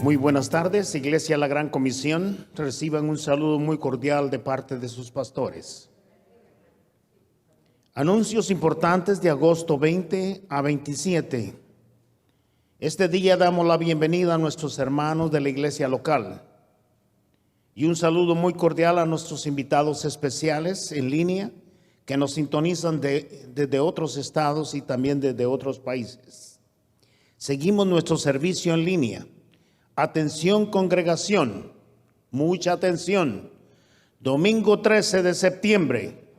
Muy buenas tardes, Iglesia La Gran Comisión. Reciban un saludo muy cordial de parte de sus pastores. Anuncios importantes de agosto 20 a 27. Este día damos la bienvenida a nuestros hermanos de la iglesia local y un saludo muy cordial a nuestros invitados especiales en línea que nos sintonizan desde otros estados y también desde otros países. Seguimos nuestro servicio en línea. Atención congregación, mucha atención. Domingo 13 de septiembre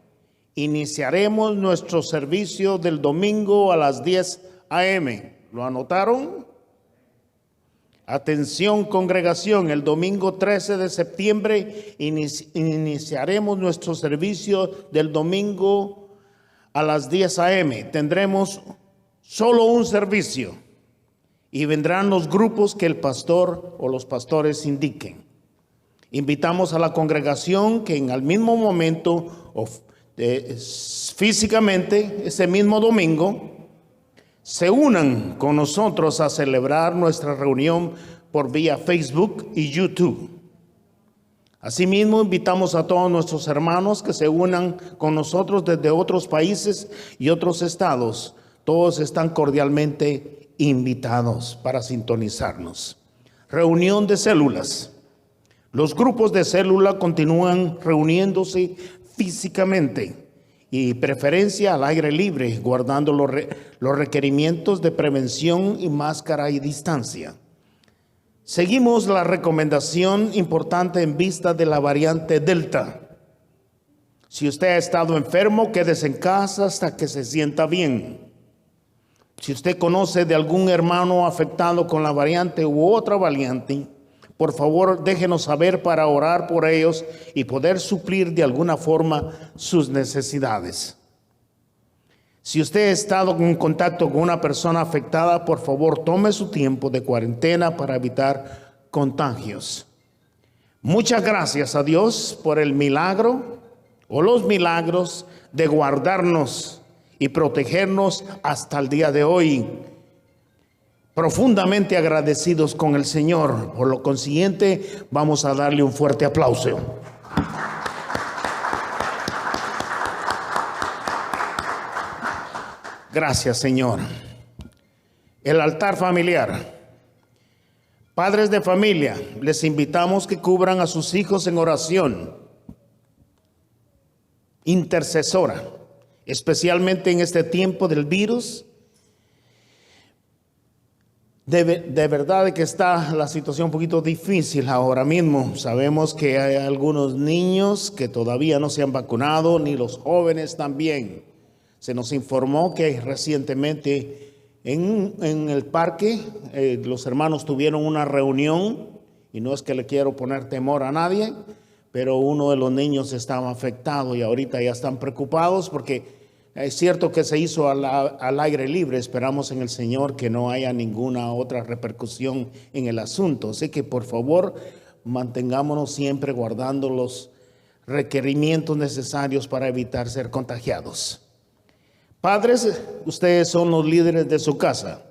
iniciaremos nuestro servicio del domingo a las 10 a.m. ¿Lo anotaron? Atención congregación, el domingo 13 de septiembre iniciaremos nuestro servicio del domingo a las 10 a.m. Tendremos solo un servicio y vendrán los grupos que el pastor o los pastores indiquen. Invitamos a la congregación que en el mismo momento físicamente ese mismo domingo se unan con nosotros a celebrar nuestra reunión por vía Facebook y YouTube. Asimismo, invitamos a todos nuestros hermanos que se unan con nosotros desde otros países y otros estados. Todos están cordialmente invitados para sintonizarnos. Reunión de células. Los grupos de célula continúan reuniéndose físicamente y preferencia al aire libre, guardando los requerimientos de prevención y máscara y distancia. Seguimos la recomendación importante en vista de la variante Delta. Si usted ha estado enfermo, quédese en casa hasta que se sienta bien. Si usted conoce de algún hermano afectado con la variante u otra variante, por favor déjenos saber para orar por ellos y poder suplir de alguna forma sus necesidades. Si usted ha estado en contacto con una persona afectada, por favor tome su tiempo de cuarentena para evitar contagios. Muchas gracias a Dios por el milagro o los milagros de guardarnos y protegernos hasta el día de hoy. Profundamente agradecidos con el Señor. Por lo consiguiente, vamos a darle un fuerte aplauso. Gracias, Señor. El altar familiar. Padres de familia, les invitamos que cubran a sus hijos en oración intercesora, especialmente en este tiempo del virus. De verdad que está la situación un poquito difícil ahora mismo. Sabemos que hay algunos niños que todavía no se han vacunado, ni los jóvenes también. Se nos informó que recientemente en el parque los hermanos tuvieron una reunión, y no es que le quiero poner temor a nadie, pero uno de los niños estaba afectado y ahorita ya están preocupados porque es cierto que se hizo al aire libre. Esperamos en el Señor que no haya ninguna otra repercusión en el asunto. Así que por favor mantengámonos siempre guardando los requerimientos necesarios para evitar ser contagiados. Padres, ustedes son los líderes de su casa.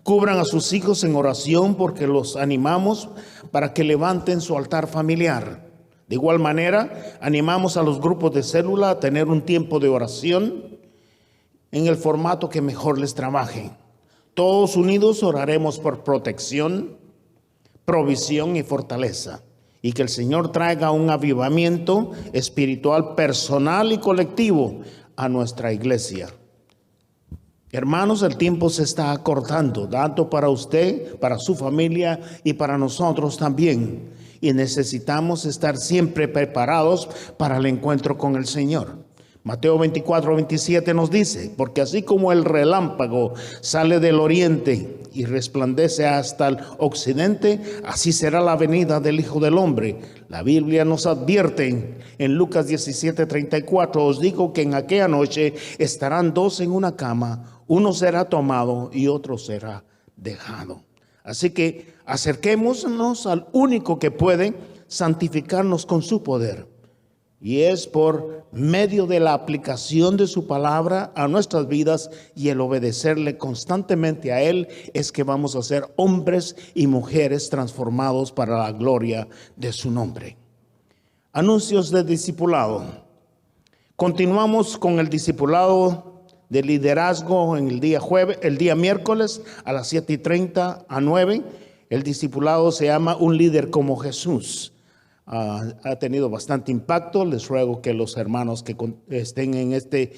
Cubran a sus hijos en oración porque los animamos para que levanten su altar familiar. De igual manera, animamos a los grupos de célula a tener un tiempo de oración en el formato que mejor les trabaje. Todos unidos oraremos por protección, provisión y fortaleza, y que el Señor traiga un avivamiento espiritual personal y colectivo a nuestra iglesia. Hermanos, el tiempo se está acortando, tanto para usted, para su familia y para nosotros también. Y necesitamos estar siempre preparados para el encuentro con el Señor. Mateo 24:27 nos dice: porque así como el relámpago sale del oriente y resplandece hasta el occidente, así será la venida del Hijo del Hombre. La Biblia nos advierte en Lucas 17:34: os digo que en aquella noche estarán dos en una cama, uno será tomado y otro será dejado. Así que acerquémonos al único que puede santificarnos con su poder. Y es por medio de la aplicación de su palabra a nuestras vidas y el obedecerle constantemente a Él es que vamos a ser hombres y mujeres transformados para la gloria de su nombre. Anuncios de discipulado. Continuamos con el discipulado de liderazgo en el día miércoles a las 7:30 a 9. El discipulado se llama Un líder como Jesús. Ha tenido bastante impacto. Les ruego que los hermanos que estén en este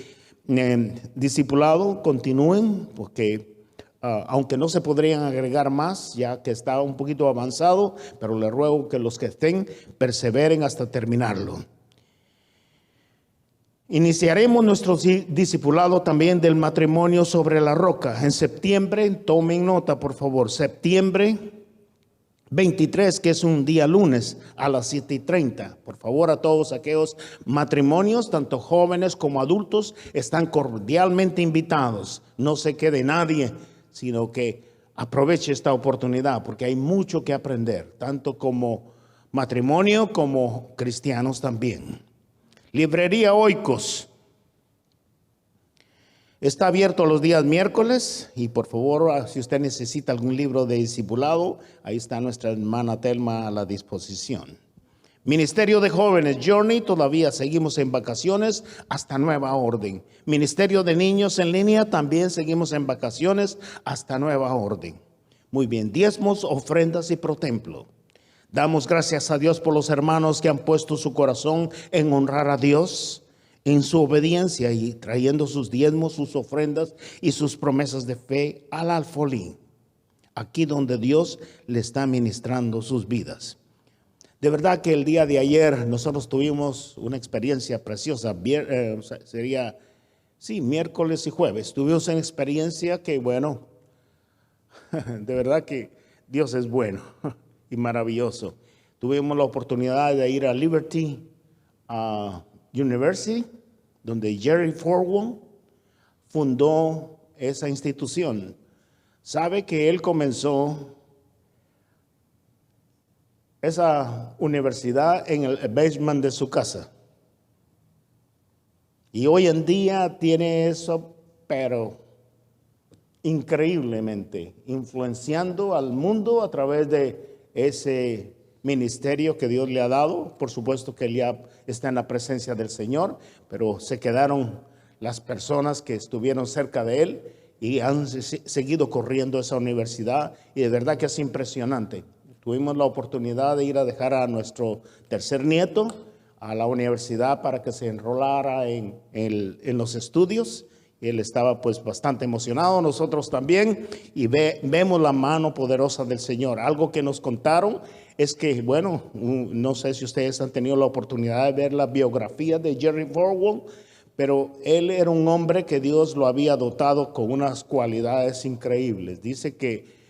discipulado continúen, porque aunque no se podrían agregar más, ya que está un poquito avanzado, pero les ruego que los que estén perseveren hasta terminarlo. Iniciaremos nuestro discipulado también del matrimonio sobre la roca. En septiembre, tomen nota por favor, septiembre 23, que es un día lunes a las 7:30. Por favor, a todos aquellos matrimonios, tanto jóvenes como adultos, están cordialmente invitados. No se quede nadie, sino que aproveche esta oportunidad, porque hay mucho que aprender, tanto como matrimonio como cristianos también. Librería Oikos está abierto los días miércoles y por favor, si usted necesita algún libro de discipulado, ahí está nuestra hermana Telma a la disposición. Ministerio de Jóvenes Journey, todavía seguimos en vacaciones hasta nueva orden. Ministerio de Niños en línea, también seguimos en vacaciones hasta nueva orden. Muy bien, diezmos, ofrendas y protemplo. Damos gracias a Dios por los hermanos que han puesto su corazón en honrar a Dios en su obediencia y trayendo sus diezmos, sus ofrendas y sus promesas de fe al alfolí, aquí donde Dios le está ministrando sus vidas. De verdad que el día de ayer nosotros tuvimos una experiencia preciosa, miércoles y jueves. Tuvimos una experiencia que, bueno, de verdad que Dios es bueno y maravilloso. Tuvimos la oportunidad de ir a Liberty University, donde Jerry Falwell fundó esa institución. Sabe que él comenzó esa universidad en el basement de su casa. Y hoy en día tiene eso, pero increíblemente, influenciando al mundo a través de ese ministerio que Dios le ha dado. Por supuesto que él ya está en la presencia del Señor, pero se quedaron las personas que estuvieron cerca de él y han seguido corriendo esa universidad, y de verdad que es impresionante. Tuvimos la oportunidad de ir a dejar a nuestro tercer nieto a la universidad para que se enrolara en los estudios. Él estaba pues bastante emocionado, nosotros también, y vemos la mano poderosa del Señor. Algo que nos contaron es que, bueno, no sé si ustedes han tenido la oportunidad de ver la biografía de Jerry Falwell, pero él era un hombre que Dios lo había dotado con unas cualidades increíbles. Dice que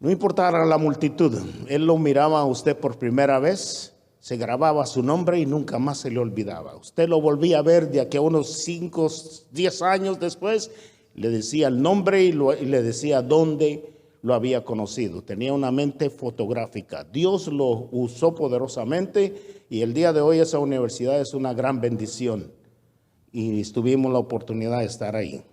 no importara la multitud, él lo miraba a usted por primera vez, se grababa su nombre y nunca más se le olvidaba. Usted lo volvía a ver de aquí a unos 5, 10 años después, le decía el nombre y le decía dónde lo había conocido. Tenía una mente fotográfica. Dios lo usó poderosamente y el día de hoy esa universidad es una gran bendición y tuvimos la oportunidad de estar ahí.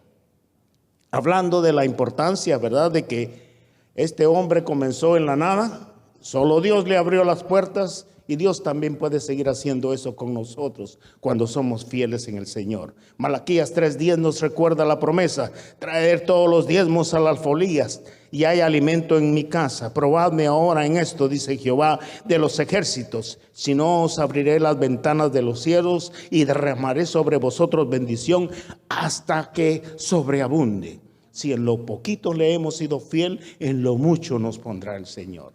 Hablando de la importancia, ¿verdad?, de que este hombre comenzó en la nada, solo Dios le abrió las puertas. Y Dios también puede seguir haciendo eso con nosotros cuando somos fieles en el Señor. Malaquías 3:10 nos recuerda la promesa: traer todos los diezmos al alfolí, y hay alimento en mi casa. Probadme ahora en esto, dice Jehová de los ejércitos, si no os abriré las ventanas de los cielos y derramaré sobre vosotros bendición hasta que sobreabunde. Si en lo poquito le hemos sido fiel, en lo mucho nos pondrá el Señor.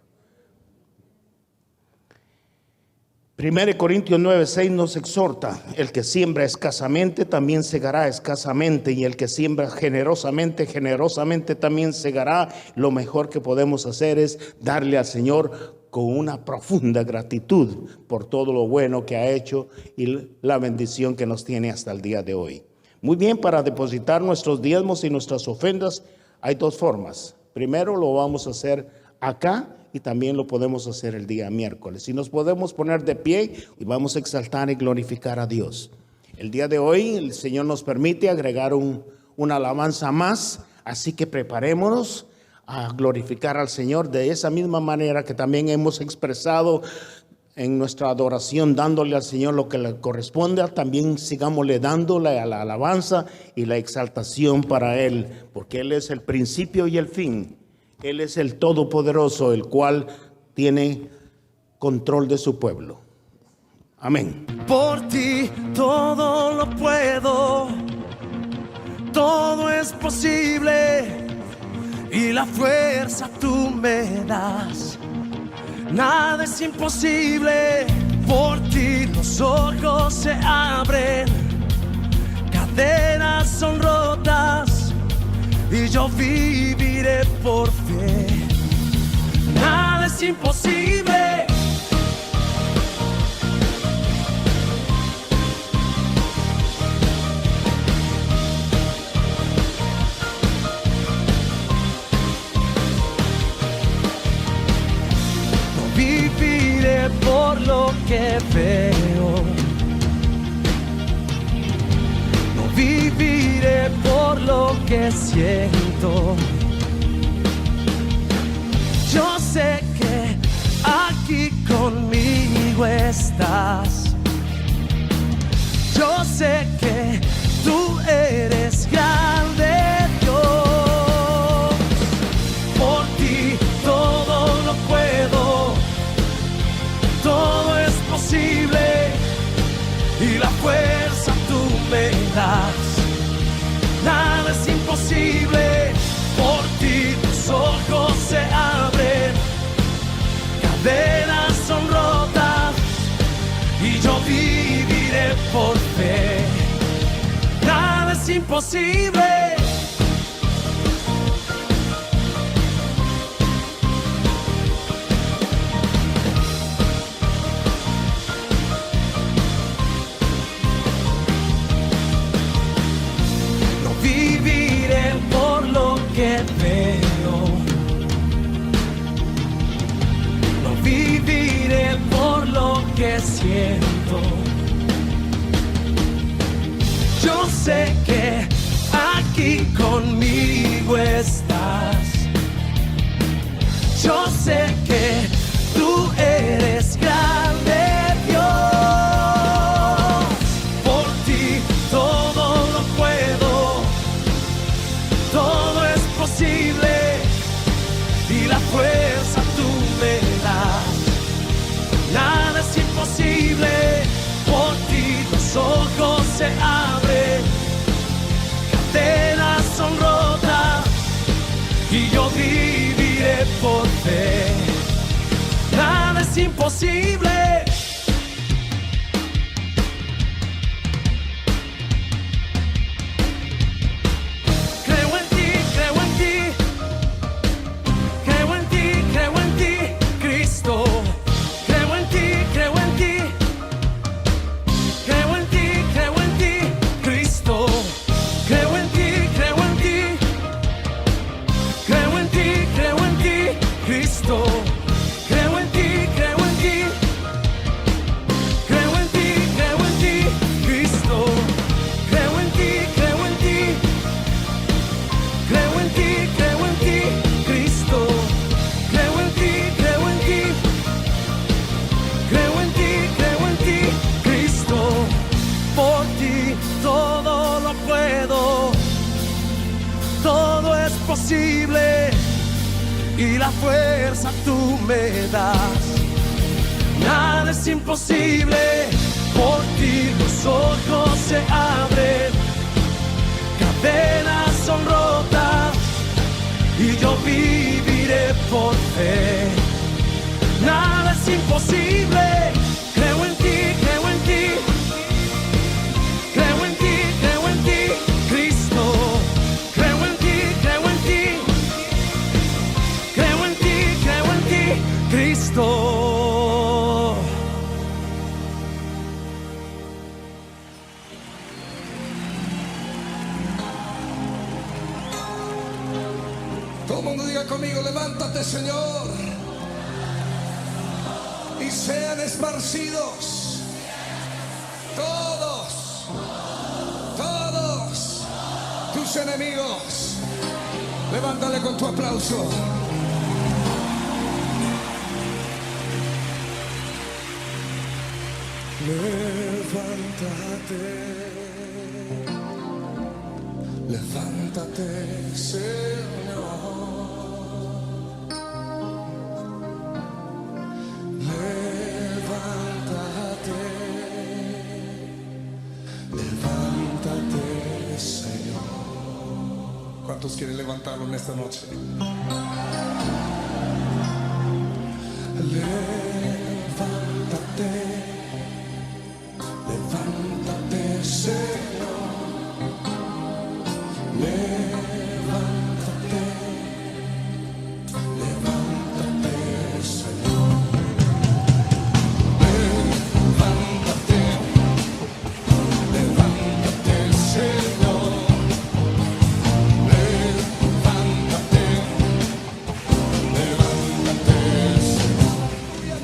1 Corintios 9:6 nos exhorta: el que siembra escasamente también segará escasamente, y el que siembra generosamente, generosamente también segará. Lo mejor que podemos hacer es darle al Señor con una profunda gratitud por todo lo bueno que ha hecho y la bendición que nos tiene hasta el día de hoy. Muy bien, para depositar nuestros diezmos y nuestras ofrendas hay dos formas. Primero lo vamos a hacer acá y también lo podemos hacer el día miércoles. Si nos podemos poner de pie y vamos a exaltar y glorificar a Dios. El día de hoy el Señor nos permite agregar una alabanza más, así que preparémonos a glorificar al Señor de esa misma manera que también hemos expresado en nuestra adoración, dándole al Señor lo que le corresponde. También sigámosle dándole a la alabanza y la exaltación para Él, porque Él es el principio y el fin. Él es el Todopoderoso, el cual tiene control de su pueblo. Amén. Por ti todo lo puedo, todo es posible y la fuerza tú me das. Nada es imposible, por ti los ojos se abren, cadenas son rotas y yo viviré por fe. Nada es imposible. Viviré por lo que veo, no viviré por lo que siento. Yo sé que aquí conmigo estás. Yo sé que tú eres grande, Dios. Por ti todo lo puedo, todo es posible y la fuerza tú me das. Nada es imposible, por ti tus ojos se abren, cadenas son rotas y yo viviré por fe. Nada es imposible. Viviré por lo que veo, no viviré por lo que siento. Yo sé que aquí conmigo estás. Yo sé que tú eres grande, Dios. Por ti todo lo puedo, todo es posible y la fuerza tú me das. Nada es imposible, por ti los ojos se abren, cadenas son rotas y yo viviré por fe. Nada es imposible. Y la fuerza tú me das. Nada es imposible, por ti los ojos se abren, cadenas son rotas y yo viviré por fe. Nada es imposible. Creo en ti, creo en ti, creo en ti, creo en ti, Cristo. Creo en ti, creo en ti, creo en ti, creo en ti, Cristo. Todo el mundo diga conmigo, levántate, Señor. sean esparcidos todos, todos tus enemigos. Levántale con tu aplauso. Levántate, levántate, Señor. Levántate, levántate, Señor. ¿Cuántos quieren levantarlo en esta noche? Levántate, levántate, Señor. Levántate, levántate, Señor. Levántate, levántate, Señor. Levántate, levántate, Señor.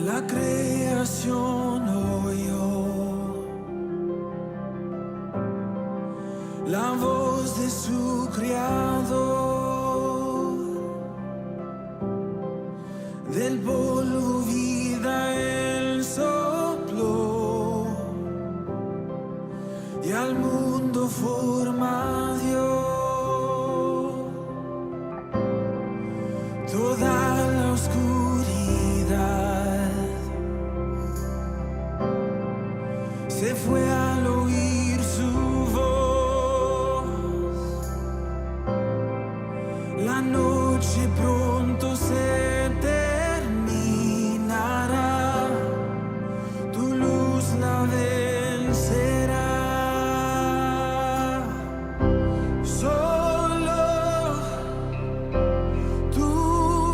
La creación oyó la voz de su creador, del polvo vida él sopló y al mundo forma dio. Toda la oscuridad se fue al oír su voz. La noche pronto se terminará, tu luz la vencerá. Solo tu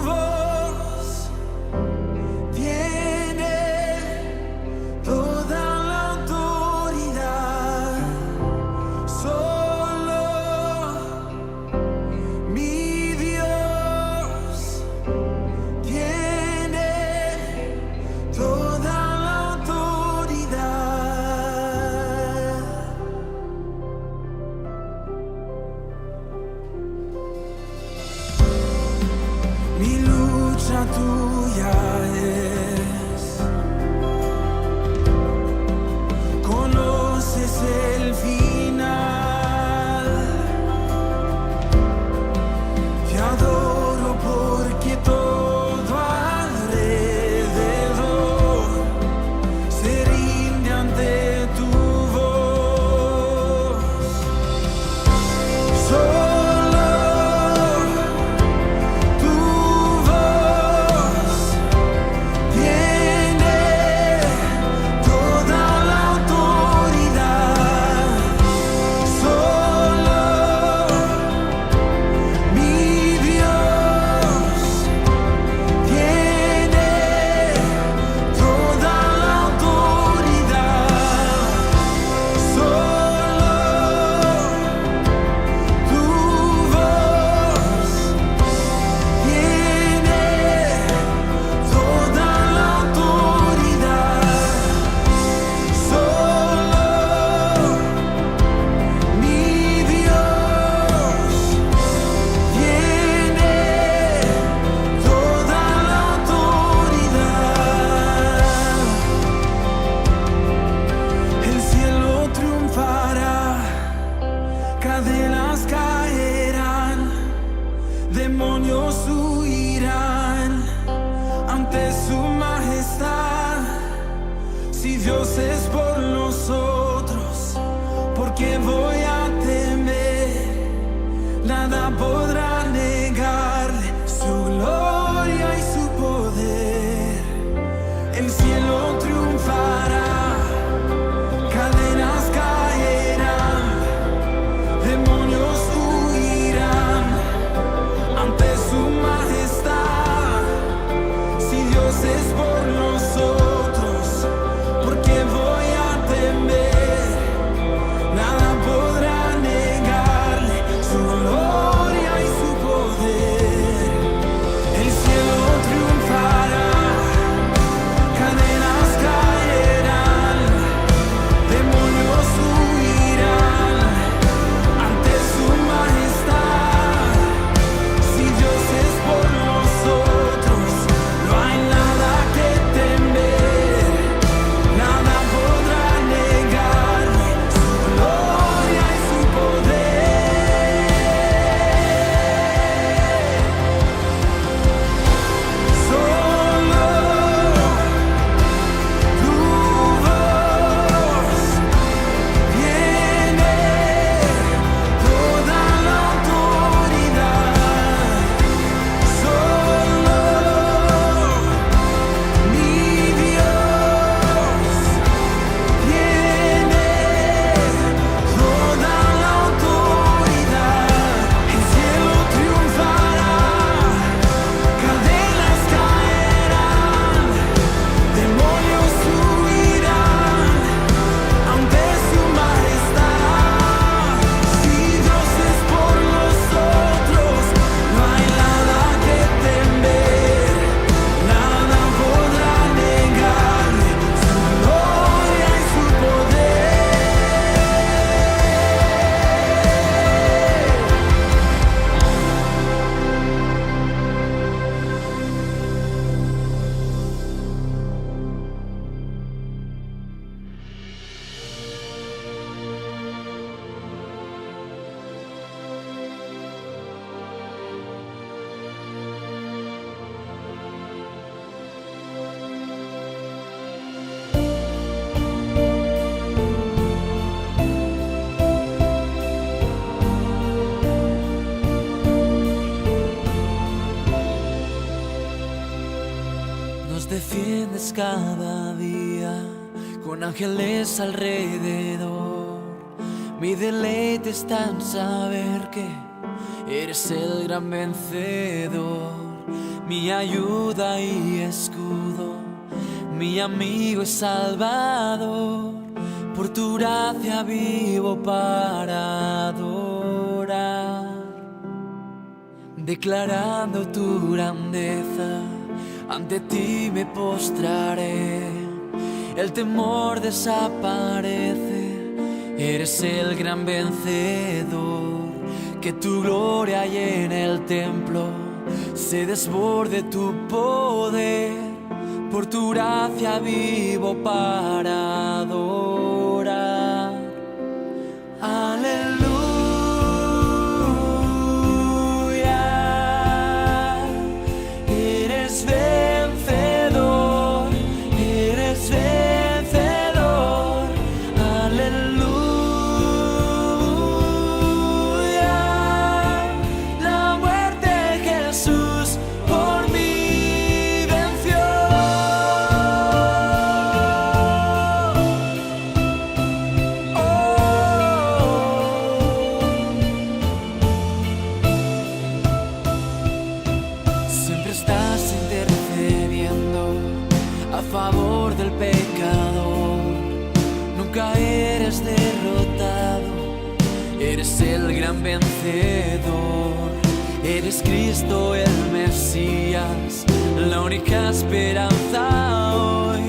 voz tiene toda la autoridad. Solo mi Dios tiene toda la autoridad. Mi lucha tuya es, conoces el final. Te adoro porque todo alrededor se rinde ante tu voz. Solo tu voz tiene toda la autoridad. Solo mi Dios tiene toda la autoridad. Solo tu voz tiene toda la autoridad. Solo mi Dios tiene toda la autoridad. El cielo triunfará, cadenas caerán, demonios huirán ante su majestad. Si Dios es por nosotros, ¿por qué voy a temer? Nada podrá negarle su gloria y su poder. El cielo triunfará, cadenas caerán, demonios huirán ante su majestad. Si Dios es por nosotros, ¿por qué voy a temer? Nada podrá negarle su gloria y su poder. El cielo triunfará, cadenas defiendes cada día con ángeles alrededor. Mi deleite está en saber que eres el gran vencedor, mi ayuda y escudo, mi amigo y salvador. Por tu gracia vivo para adorar, declarando tu grandeza, ante ti me postraré. El temor desaparece, eres el gran vencedor. Que tu gloria llene el templo, se desborde tu poder. Por tu gracia vivo para adorar. Aleluya, eres vencedor, eres vencedor. Aleluya, la muerte Jesús por mí venció. Siempre estás intercediendo a favor del pecador. Nunca eres derrotado, eres el gran vencedor. Eres Cristo el Mesías, la única esperanza hoy.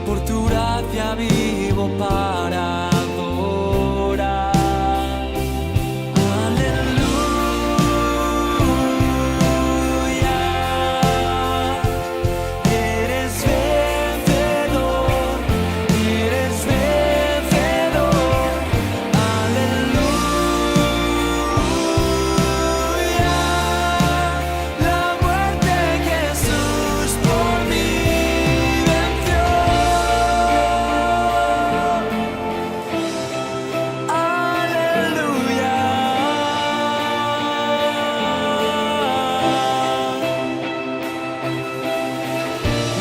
Por tu gracia vivo para adorar. Aleluya, eres vencedor, eres vencedor. Aleluya, la muerte Jesús por mí venció.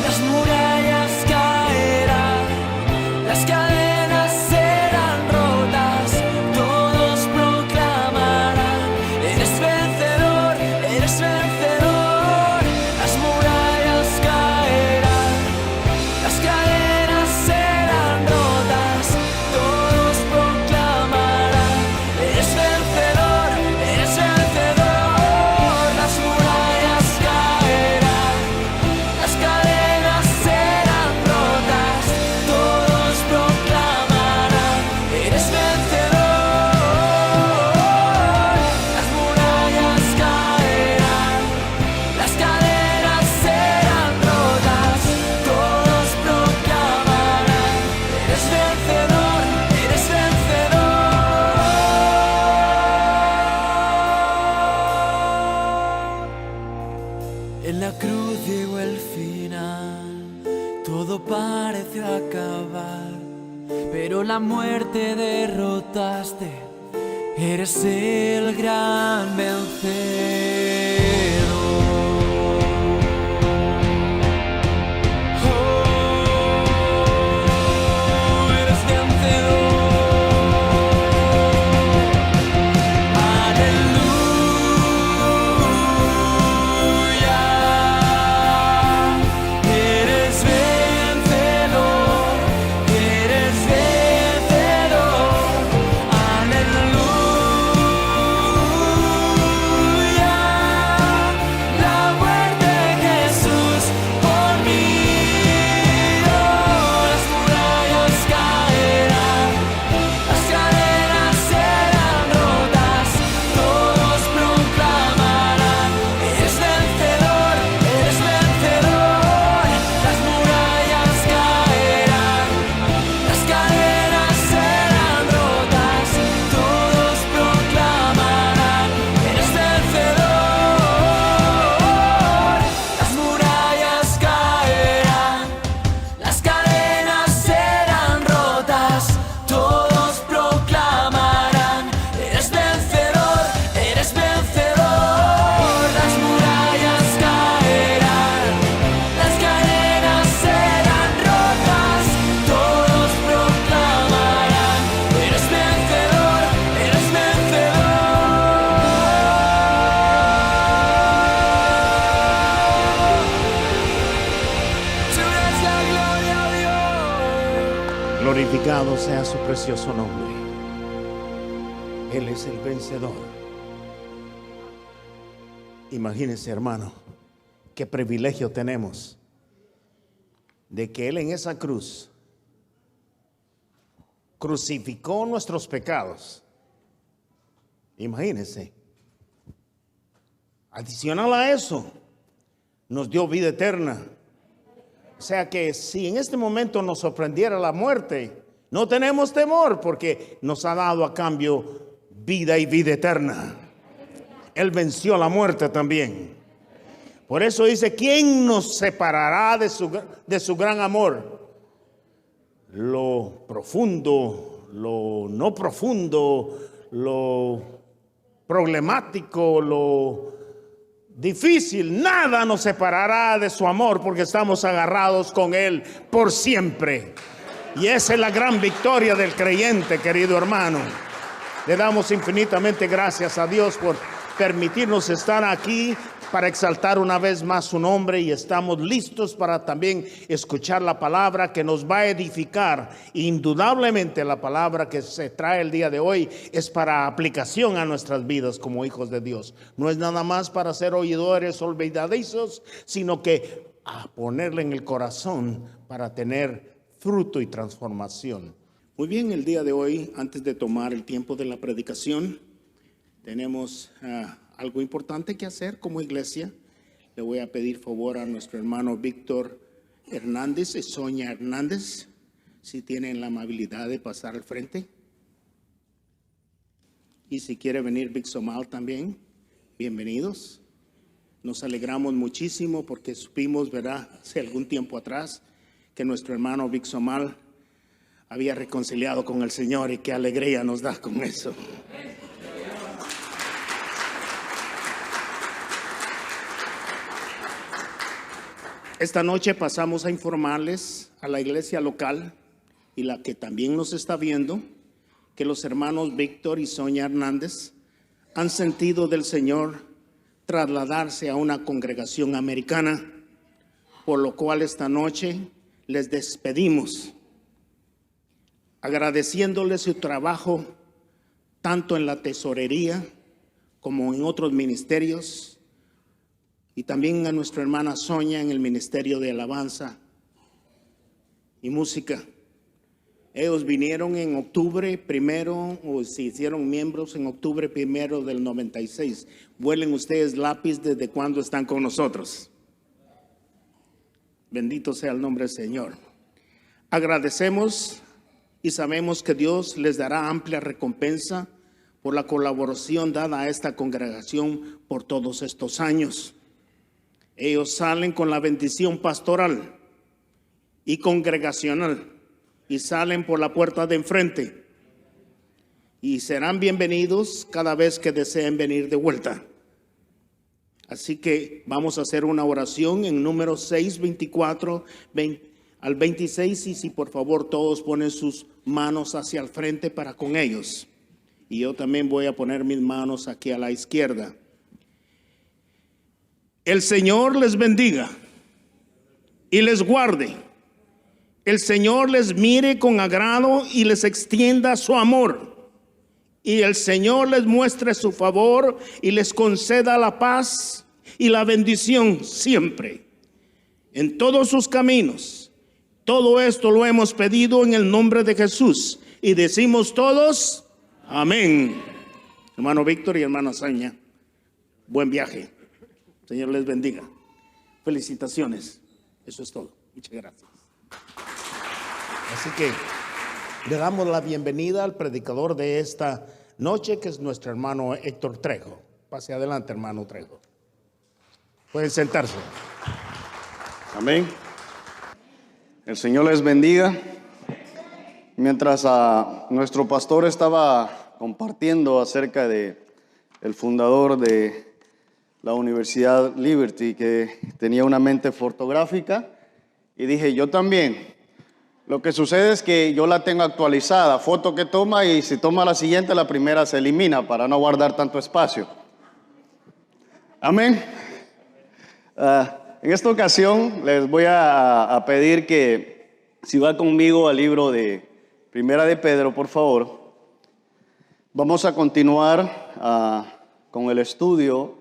Las murallas caerán, las cadenas serán rotas, todos proclamarán: eres vencedor, eres vencedor. Las murallas caerán, las cadenas serán rotas, todos proclamarán: eres vencedor, eres vencedor. Las murallas caerán, las cadenas serán rotas, todos proclamarán: eres vencedor. Las murallas caerán, las cadenas serán rotas, todos proclamarán: eres vencedor, eres vencedor. En la cruz llegó el final, todo pareció acabar, pero la muerte derrotaste, eres el gran vencedor. Oh, eres vencedor. Aleluya, eres vencedor, eres vencedor. Aleluya, Glorificado sea su precioso nombre. Él es el vencedor. Imagínense, hermano, qué privilegio tenemos de que Él en esa cruz crucificó nuestros pecados. Imagínense. Adicional a eso, nos dio vida eterna. O sea que si en este momento nos sorprendiera la muerte, no tenemos temor porque nos ha dado a cambio vida y vida eterna. Él venció la muerte también. Por eso dice, ¿quién nos separará de su gran amor? Lo profundo, lo no profundo, lo problemático, lo difícil, nada nos separará de su amor porque estamos agarrados con Él por siempre. Y esa es la gran victoria del creyente, querido hermano. Le damos infinitamente gracias a Dios por permitirnos estar aquí para exaltar una vez más su nombre, y estamos listos para también escuchar la palabra que nos va a edificar. Indudablemente la palabra que se trae el día de hoy es para aplicación a nuestras vidas como hijos de Dios. No es nada más para ser oidores olvidadizos, sino que a ponerle en el corazón para tener fruto y transformación. Muy bien, el día de hoy, antes de tomar el tiempo de la predicación, tenemos algo importante que hacer como iglesia. Le voy a pedir favor a nuestro hermano Víctor Hernández y Sonia Hernández, si tienen la amabilidad de pasar al frente. Y si quiere venir Vic Somal también, bienvenidos. Nos alegramos muchísimo porque supimos, ¿verdad?, hace algún tiempo atrás que nuestro hermano Vic Somal había reconciliado con el Señor, y qué alegría nos da con eso. Esta noche pasamos a informarles a la iglesia local y la que también nos está viendo que los hermanos Víctor y Sonia Hernández han sentido del Señor trasladarse a una congregación americana, por lo cual esta noche les despedimos, agradeciéndoles su trabajo tanto en la tesorería como en otros ministerios, y también a nuestra hermana Sonia en el ministerio de alabanza y música. Ellos vinieron en octubre primero, o se hicieron miembros en octubre primero del 96. Vuelen ustedes lápiz desde cuándo están con nosotros. Bendito sea el nombre del Señor. Agradecemos y sabemos que Dios les dará amplia recompensa por la colaboración dada a esta congregación por todos estos años. Ellos salen con la bendición pastoral y congregacional y salen por la puerta de enfrente y serán bienvenidos cada vez que deseen venir de vuelta. Así que vamos a hacer una oración en número 624 al 26, y si por favor todos ponen sus manos hacia el frente para con ellos, y yo también voy a poner mis manos aquí a la izquierda. El Señor les bendiga y les guarde. El Señor les mire con agrado y les extienda su amor. Y el Señor les muestre su favor y les conceda la paz y la bendición siempre en todos sus caminos. Todo esto lo hemos pedido en el nombre de Jesús. Y decimos todos, amén. Hermano Víctor y hermana Sonia, buen viaje. Señor les bendiga. Felicitaciones. Eso es todo. Muchas gracias. Así que le damos la bienvenida al predicador de esta noche, que es nuestro hermano Héctor Trejo. Pase adelante, hermano Trejo. Pueden sentarse. Amén. El Señor les bendiga. Mientras nuestro pastor estaba compartiendo acerca de el fundador de la Universidad Liberty, que tenía una mente fotográfica, y dije, yo también. Lo que sucede es que yo la tengo actualizada, foto que toma, y si toma la siguiente, la primera se elimina para no guardar tanto espacio. Amén. En esta ocasión les voy a pedir que si va conmigo al libro de Primera de Pedro, por favor. Vamos a continuar con el estudio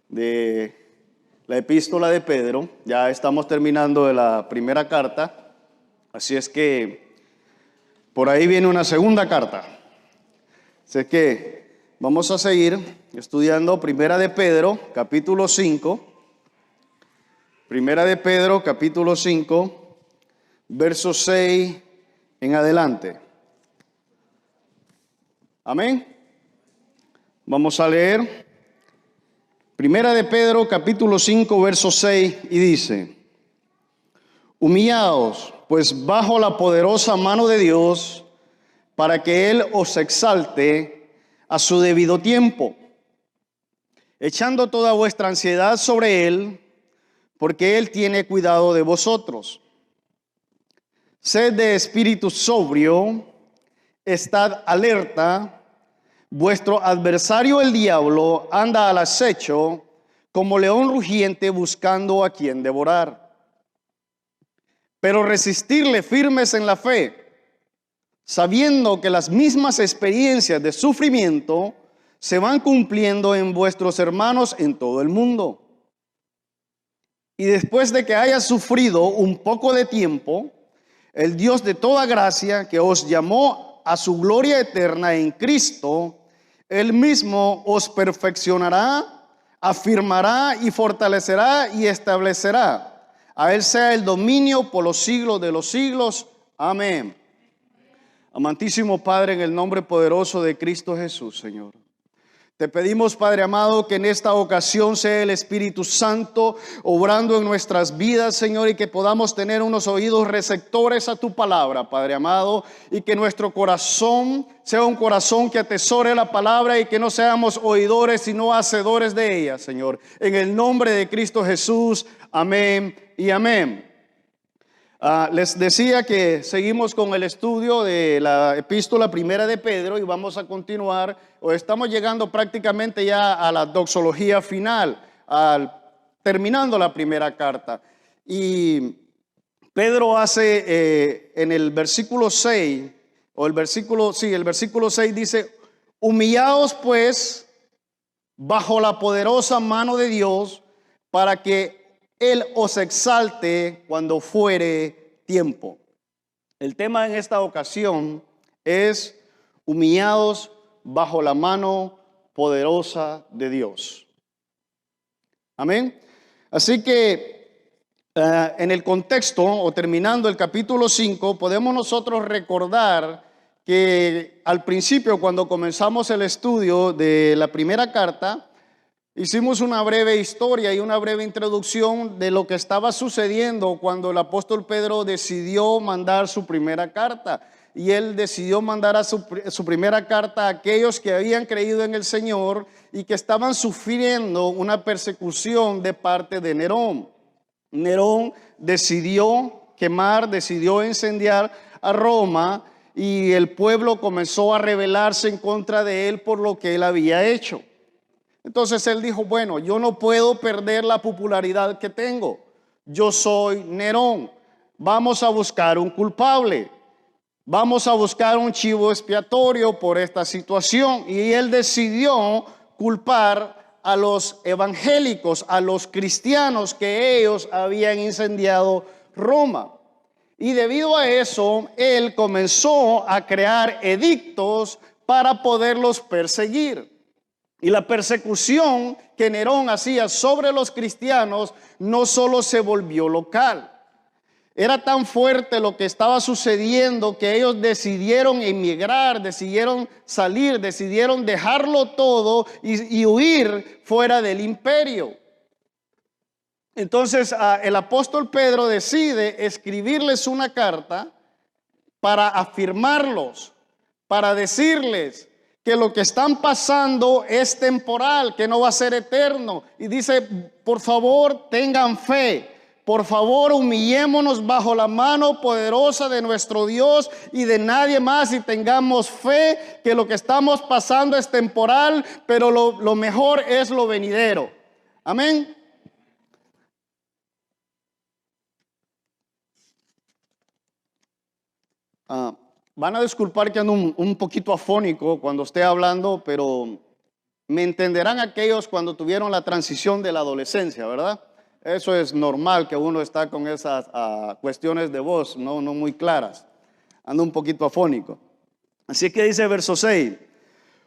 de la epístola de Pedro. Ya estamos terminando de la primera carta, así es que por ahí viene una segunda carta. Así es que vamos a seguir estudiando Primera de Pedro, capítulo 5. Primera de Pedro, capítulo 5, versos 6 en adelante. Amén. Vamos a leer Primera de Pedro, capítulo 5, verso 6, y dice: humillaos, pues, bajo la poderosa mano de Dios, para que Él os exalte a su debido tiempo, echando toda vuestra ansiedad sobre Él, porque Él tiene cuidado de vosotros. Sed de espíritu sobrio, estad alerta. Vuestro adversario el diablo anda al acecho como león rugiente buscando a quien devorar. Pero resistirle firmes en la fe, sabiendo que las mismas experiencias de sufrimiento se van cumpliendo en vuestros hermanos en todo el mundo. Y después de que hayas sufrido un poco de tiempo, el Dios de toda gracia, que os llamó a su gloria eterna en Cristo, Él mismo os perfeccionará, afirmará y fortalecerá y establecerá. A Él sea el dominio por los siglos de los siglos. Amén. Amantísimo Padre, en el nombre poderoso de Cristo Jesús, Señor, te pedimos, Padre amado, que en esta ocasión sea el Espíritu Santo obrando en nuestras vidas, Señor, y que podamos tener unos oídos receptores a tu palabra, Padre amado, y que nuestro corazón sea un corazón que atesore la palabra y que no seamos oidores, sino hacedores de ella, Señor. En el nombre de Cristo Jesús, amén y amén. Les decía que seguimos con el estudio de la epístola primera de Pedro y vamos a continuar, o estamos llegando prácticamente ya a la doxología final, terminando la primera carta. Y Pedro hace en el versículo 6, o el versículo 6 dice: humillaos pues bajo la poderosa mano de Dios, para que Él os exalte cuando fuere tiempo. El tema en esta ocasión es humillados bajo la mano poderosa de Dios. Amén. Así que en el contexto, o terminando el capítulo 5, podemos nosotros recordar que al principio, cuando comenzamos el estudio de la primera carta, hicimos una breve historia y una breve introducción de lo que estaba sucediendo cuando el apóstol Pedro decidió mandar su primera carta. Y él decidió mandar a su primera carta a aquellos que habían creído en el Señor y que estaban sufriendo una persecución de parte de Nerón. Nerón decidió quemar, decidió incendiar a Roma, y el pueblo comenzó a rebelarse en contra de él por lo que él había hecho. Entonces él dijo: bueno, yo no puedo perder la popularidad que tengo. Yo soy Nerón. Vamos a buscar un culpable. Vamos a buscar un chivo expiatorio por esta situación. Y él decidió culpar a los evangélicos, a los cristianos, que ellos habían incendiado Roma. Y debido a eso, él comenzó a crear edictos para poderlos perseguir. Y la persecución que Nerón hacía sobre los cristianos no solo se volvió local. Era tan fuerte lo que estaba sucediendo que ellos decidieron emigrar, decidieron salir, decidieron dejarlo todo y huir fuera del imperio. Entonces el apóstol Pedro decide escribirles una carta para afirmarlos, para decirles que lo que están pasando es temporal, que no va a ser eterno. Y dice: por favor, tengan fe. Por favor, humillémonos bajo la mano poderosa de nuestro Dios y de nadie más, y tengamos fe que lo que estamos pasando es temporal, pero lo mejor es lo venidero. Amén. Van a disculpar que ando un poquito afónico cuando esté hablando, pero me entenderán aquellos cuando tuvieron la transición de la adolescencia, ¿verdad? Eso es normal, que uno está con esas cuestiones de voz no muy claras. Ando un poquito afónico. Así que dice verso 6.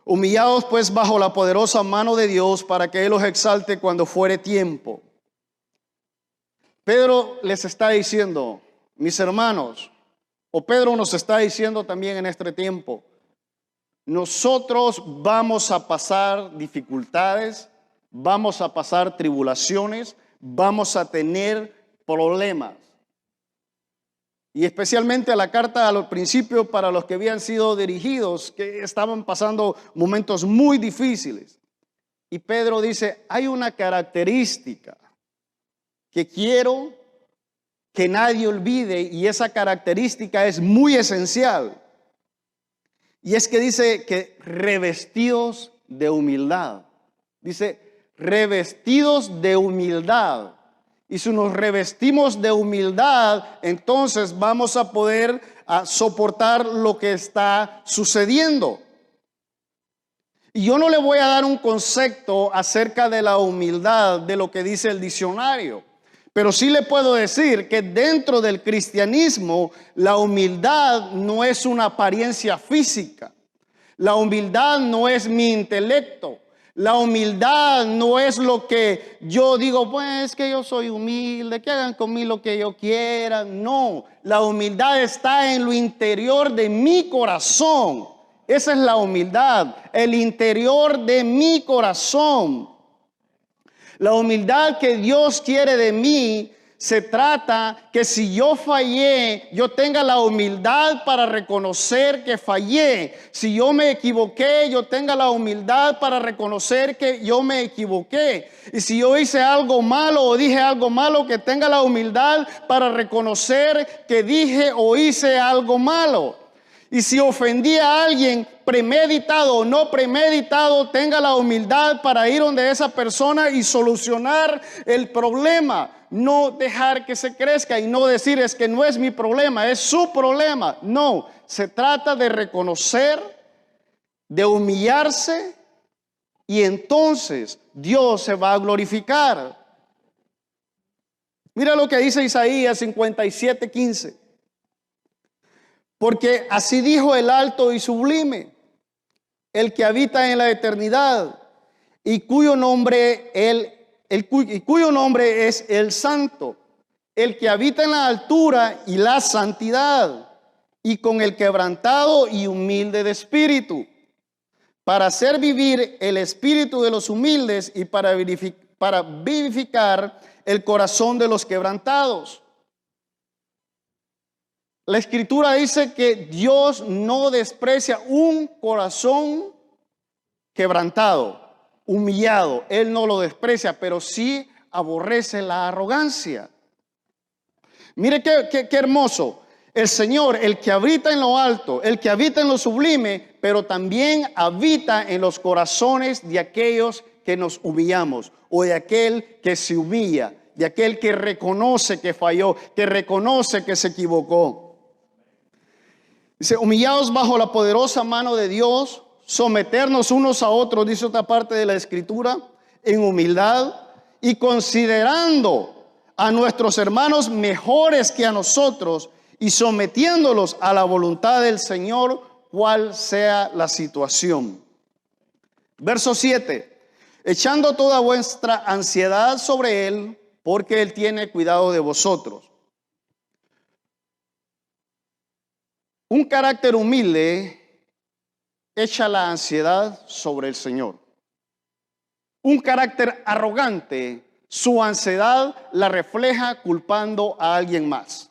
Humillados pues bajo la poderosa mano de Dios para que Él los exalte cuando fuere tiempo. Pedro les está diciendo, mis hermanos, o Pedro nos está diciendo también en este tiempo, nosotros vamos a pasar dificultades, vamos a pasar tribulaciones, vamos a tener problemas. Y especialmente la carta al principio para los que habían sido dirigidos, que estaban pasando momentos muy difíciles. Y Pedro dice, hay una característica que quiero que nadie olvide, y esa característica es muy esencial. Y es que dice que revestidos de humildad. Dice, revestidos de humildad. Y si nos revestimos de humildad, entonces vamos a poder soportar lo que está sucediendo. Y yo no le voy a dar un concepto acerca de la humildad de lo que dice el diccionario, pero sí le puedo decir que dentro del cristianismo la humildad no es una apariencia física. La humildad no es mi intelecto. La humildad no es lo que yo digo, pues que yo soy humilde, que hagan conmigo lo que yo quiera. No, la humildad está en lo interior de mi corazón. Esa es la humildad, el interior de mi corazón. La humildad que Dios quiere de mí se trata que si yo fallé, yo tenga la humildad para reconocer que fallé. Si yo me equivoqué, yo tenga la humildad para reconocer que yo me equivoqué. Y si yo hice algo malo o dije algo malo, que tenga la humildad para reconocer que dije o hice algo malo. Y si ofendí a alguien, premeditado o no premeditado, tenga la humildad para ir donde esa persona y solucionar el problema. No dejar que se crezca y no decir es que no es mi problema, es su problema. No, se trata de reconocer, de humillarse, y entonces Dios se va a glorificar. Mira lo que dice Isaías 57:15. Porque así dijo el alto y sublime, el que habita en la eternidad y cuyo nombre es el Santo, el que habita en la altura y la santidad, y con el quebrantado y humilde de espíritu, para hacer vivir el espíritu de los humildes y para vivificar el corazón de los quebrantados. La Escritura dice que Dios no desprecia un corazón quebrantado, humillado. Él no lo desprecia, pero sí aborrece la arrogancia. Mire qué hermoso. El Señor, el que habita en lo alto, el que habita en lo sublime, pero también habita en los corazones de aquellos que nos humillamos, o de aquel que se humilla, de aquel que reconoce que falló, que reconoce que se equivocó. Dice, humillados bajo la poderosa mano de Dios, someternos unos a otros, dice otra parte de la Escritura, en humildad y considerando a nuestros hermanos mejores que a nosotros y sometiéndolos a la voluntad del Señor, cual sea la situación. Verso 7, echando toda vuestra ansiedad sobre Él, porque Él tiene cuidado de vosotros. Un carácter humilde echa la ansiedad sobre el Señor. Un carácter arrogante, su ansiedad la refleja culpando a alguien más.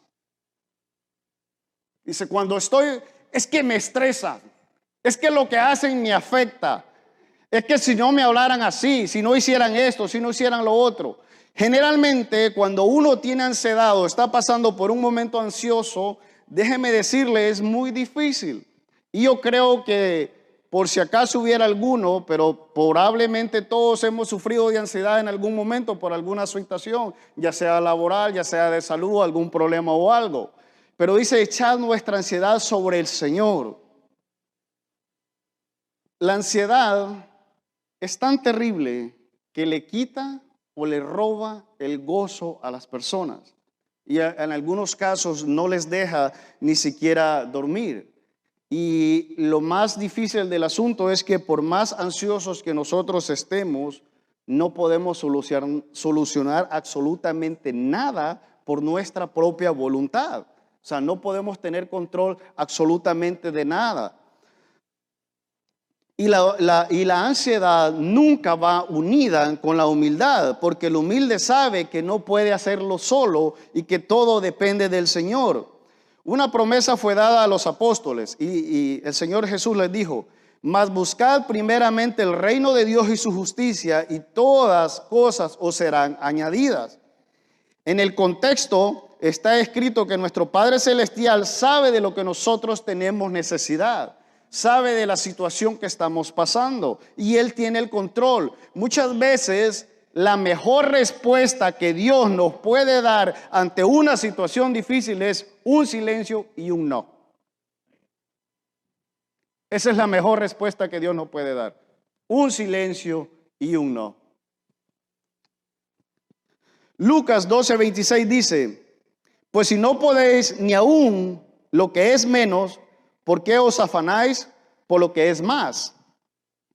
Dice, cuando es que me estresa, es que lo que hacen me afecta, es que si no me hablaran así, si no hicieran esto, si no hicieran lo otro. Generalmente cuando uno tiene ansiedad o está pasando por un momento ansioso, déjeme decirle, es muy difícil. Y yo creo que por si acaso hubiera alguno, pero probablemente todos hemos sufrido de ansiedad en algún momento por alguna situación, ya sea laboral, ya sea de salud, algún problema o algo. Pero dice, echad vuestra ansiedad sobre el Señor. La ansiedad es tan terrible que le quita o le roba el gozo a las personas. Y en algunos casos no les deja ni siquiera dormir. Y lo más difícil del asunto es que por más ansiosos que nosotros estemos, no podemos solucionar absolutamente nada por nuestra propia voluntad. O sea, no podemos tener control absolutamente de nada. Y la ansiedad nunca va unida con la humildad, porque el humilde sabe que no puede hacerlo solo y que todo depende del Señor. Una promesa fue dada a los apóstoles y el Señor Jesús les dijo, mas buscad primeramente el reino de Dios y su justicia y todas cosas os serán añadidas. En el contexto está escrito que nuestro Padre Celestial sabe de lo que nosotros tenemos necesidad, sabe de la situación que estamos pasando y Él tiene el control. Muchas veces la mejor respuesta que Dios nos puede dar ante una situación difícil es un silencio y un no. Esa es la mejor respuesta que Dios nos puede dar. Un silencio y un no. Lucas 12:26 dice, pues si no podéis ni aún lo que es menos, ¿por qué os afanáis por lo que es más?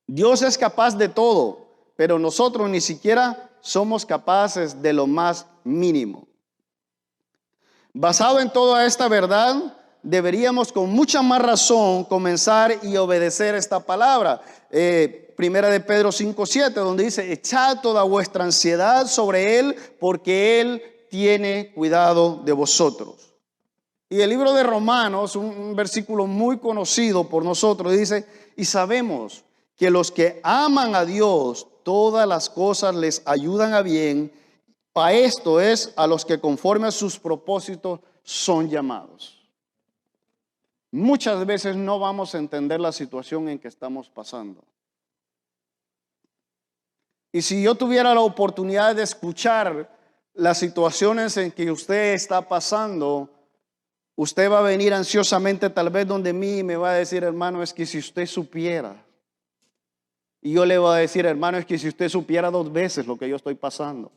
Dios es capaz de todo, pero nosotros ni siquiera somos capaces de lo más mínimo. Basado en toda esta verdad, deberíamos con mucha más razón comenzar y obedecer esta palabra. Primera de Pedro 5:7, donde dice, echad toda vuestra ansiedad sobre Él, porque Él tiene cuidado de vosotros. Y el libro de Romanos, un versículo muy conocido por nosotros, dice, y sabemos que los que aman a Dios, todas las cosas les ayudan a bien. A esto es a los que conforme a sus propósitos son llamados. Muchas veces no vamos a entender la situación en que estamos pasando. Y si yo tuviera la oportunidad de escuchar las situaciones en que usted está pasando, usted va a venir ansiosamente tal vez donde mí y me va a decir, hermano, es que si usted supiera. Y yo le voy a decir, hermano, es que si usted supiera 2 veces lo que yo estoy pasando.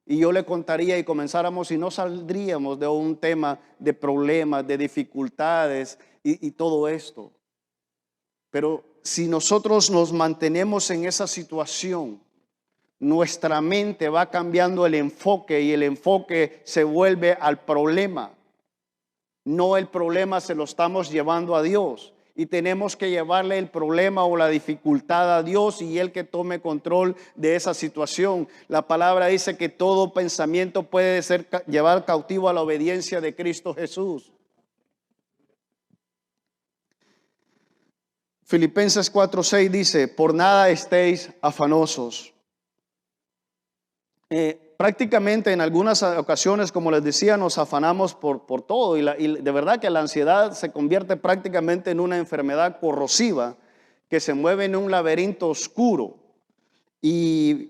Y yo le contaría y comenzáramos y no saldríamos de un tema de problemas, de dificultades y todo esto. Pero si nosotros nos mantenemos en esa situación, nuestra mente va cambiando el enfoque y el enfoque se vuelve al problema. No, el problema se lo estamos llevando a Dios. Y tenemos que llevarle el problema o la dificultad a Dios y Él que tome control de esa situación. La palabra dice que todo pensamiento puede ser llevar cautivo a la obediencia de Cristo Jesús. Filipenses 4:6 dice, por nada estéis afanosos. Prácticamente en algunas ocasiones, como les decía, nos afanamos por todo y de verdad que la ansiedad se convierte prácticamente en una enfermedad corrosiva que se mueve en un laberinto oscuro y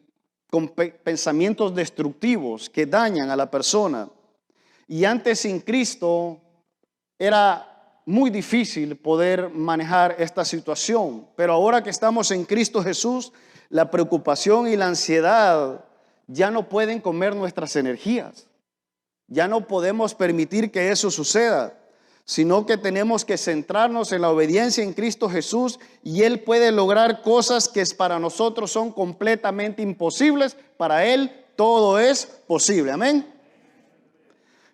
con pensamientos destructivos que dañan a la persona. Y antes sin Cristo era muy difícil poder manejar esta situación, pero ahora que estamos en Cristo Jesús, la preocupación y la ansiedad ya no pueden comer nuestras energías. Ya no podemos permitir que eso suceda, sino que tenemos que centrarnos en la obediencia en Cristo Jesús y Él puede lograr cosas que para nosotros son completamente imposibles. Para Él todo es posible. Amén.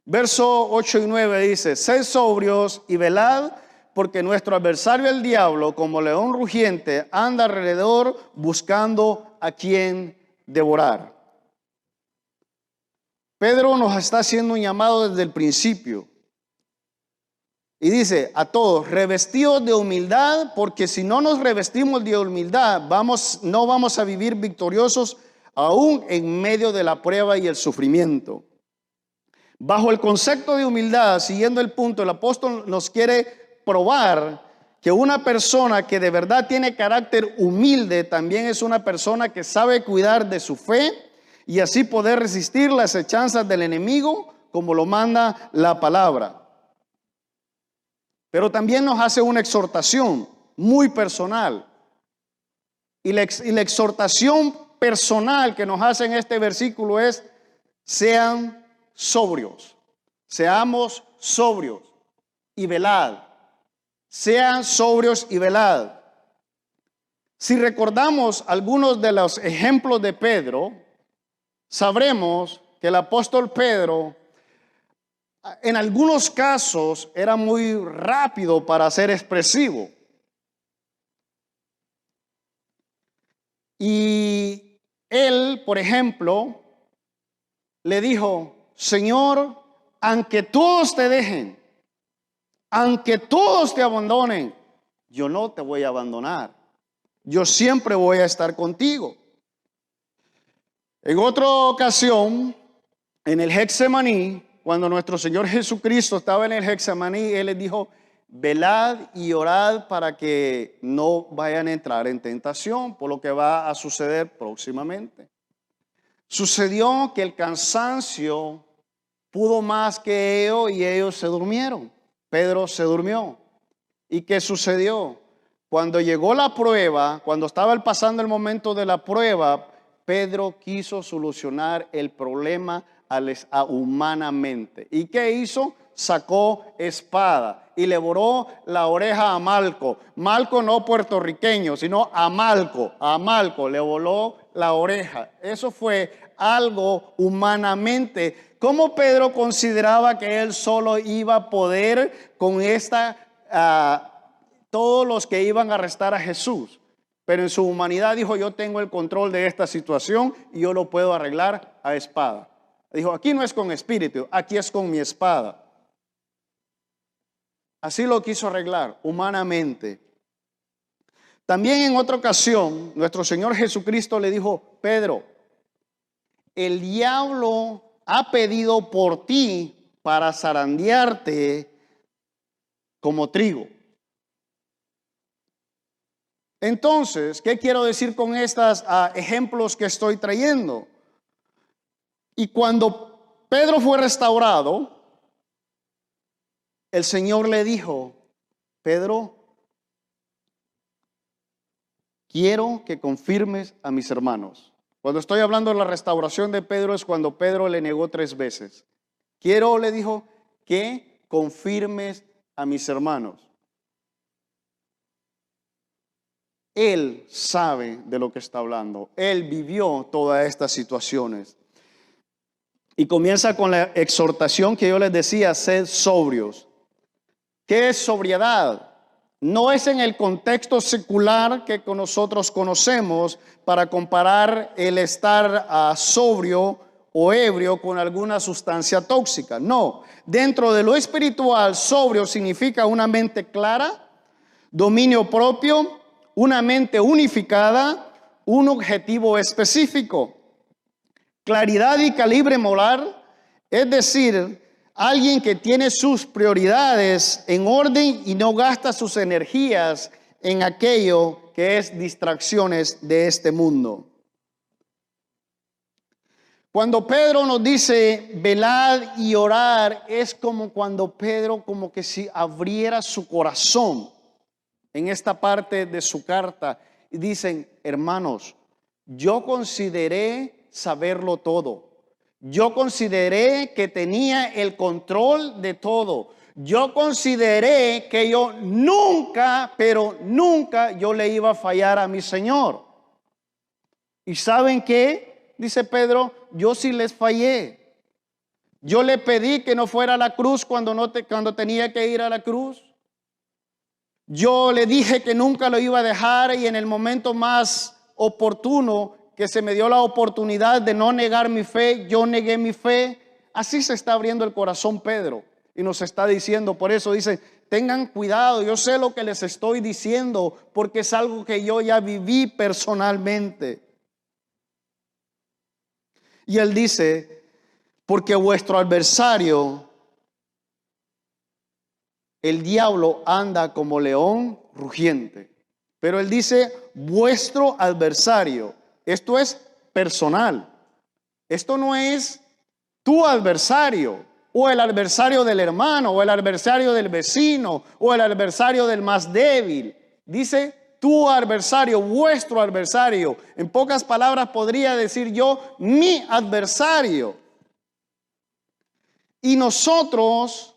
Verso 8 y 9 dice, sed sobrios y velad, porque nuestro adversario el diablo, como león rugiente, anda alrededor buscando a quien devorar. Pedro nos está haciendo un llamado desde el principio. Y dice a todos, revestidos de humildad, porque si no nos revestimos de humildad, no vamos a vivir victoriosos aún en medio de la prueba y el sufrimiento. Bajo el concepto de humildad, siguiendo el punto, el apóstol nos quiere probar que una persona que de verdad tiene carácter humilde también es una persona que sabe cuidar de su fe y así poder resistir las hechanzas del enemigo como lo manda la palabra. Pero también nos hace una exhortación muy personal. Y la exhortación personal que nos hace en este versículo es: sean sobrios, seamos sobrios y velad. Sean sobrios y velad. Si recordamos algunos de los ejemplos de Pedro, sabremos que el apóstol Pedro en algunos casos era muy rápido para ser expresivo. Y él, por ejemplo, le dijo: Señor, aunque todos te dejen, aunque todos te abandonen, yo no te voy a abandonar. Yo siempre voy a estar contigo. En otra ocasión, en el Getsemaní, cuando nuestro Señor Jesucristo estaba en el Getsemaní, Él les dijo: velad y orad para que no vayan a entrar en tentación, por lo que va a suceder próximamente. Sucedió que el cansancio pudo más que ellos y ellos se durmieron. Pedro se durmió. ¿Y qué sucedió? Cuando llegó la prueba, cuando estaba pasando el momento de la prueba, Pedro quiso solucionar el problema humanamente. ¿Y qué hizo? Sacó espada y le voló la oreja a Malco. Malco no puertorriqueño, sino a Malco. A Malco le voló la oreja. Eso fue algo humanamente. ¿Cómo Pedro consideraba que él solo iba a poder con todos los que iban a arrestar a Jesús? Pero en su humanidad dijo: yo tengo el control de esta situación y yo lo puedo arreglar a espada. Dijo: aquí no es con espíritu, aquí es con mi espada. Así lo quiso arreglar humanamente. También en otra ocasión, nuestro Señor Jesucristo le dijo: Pedro, el diablo ha pedido por ti para zarandearte como trigo. Entonces, ¿qué quiero decir con estos ejemplos que estoy trayendo? Y cuando Pedro fue restaurado, el Señor le dijo: Pedro, quiero que confirmes a mis hermanos. Cuando estoy hablando de la restauración de Pedro es cuando Pedro le negó 3 veces. Quiero, le dijo, que confirmes a mis hermanos. Él sabe de lo que está hablando. Él vivió todas estas situaciones. Y comienza con la exhortación que yo les decía: sed sobrios. ¿Qué es sobriedad? No es en el contexto secular que nosotros conocemos para comparar el estar sobrio o ebrio con alguna sustancia tóxica. No, dentro de lo espiritual, sobrio significa una mente clara, dominio propio, una mente unificada, un objetivo específico, claridad y calibre moral, es decir, alguien que tiene sus prioridades en orden y no gasta sus energías en aquello que es distracciones de este mundo. Cuando Pedro nos dice velad y orar, es como cuando Pedro como que si abriera su corazón en esta parte de su carta y dicen: hermanos, yo consideré saberlo todo. Yo consideré que tenía el control de todo. Yo consideré que yo nunca, pero nunca yo le iba a fallar a mi Señor. ¿Y saben qué? Dice Pedro: yo sí les fallé. Yo le pedí que no fuera a la cruz cuando tenía que ir a la cruz. Yo le dije que nunca lo iba a dejar, y en el momento más oportuno que se me dio la oportunidad de no negar mi fe, yo negué mi fe. Así se está abriendo el corazón Pedro y nos está diciendo. Por eso dice: tengan cuidado, yo sé lo que les estoy diciendo porque es algo que yo ya viví personalmente. Y él dice: porque vuestro adversario, el diablo, anda como león rugiente. Pero él dice vuestro adversario. Esto es personal. Esto no es tu adversario o el adversario del hermano, o el adversario del vecino, o el adversario del más débil. Dice tu adversario, vuestro adversario. En pocas palabras podría decir yo, mi adversario. Y nosotros,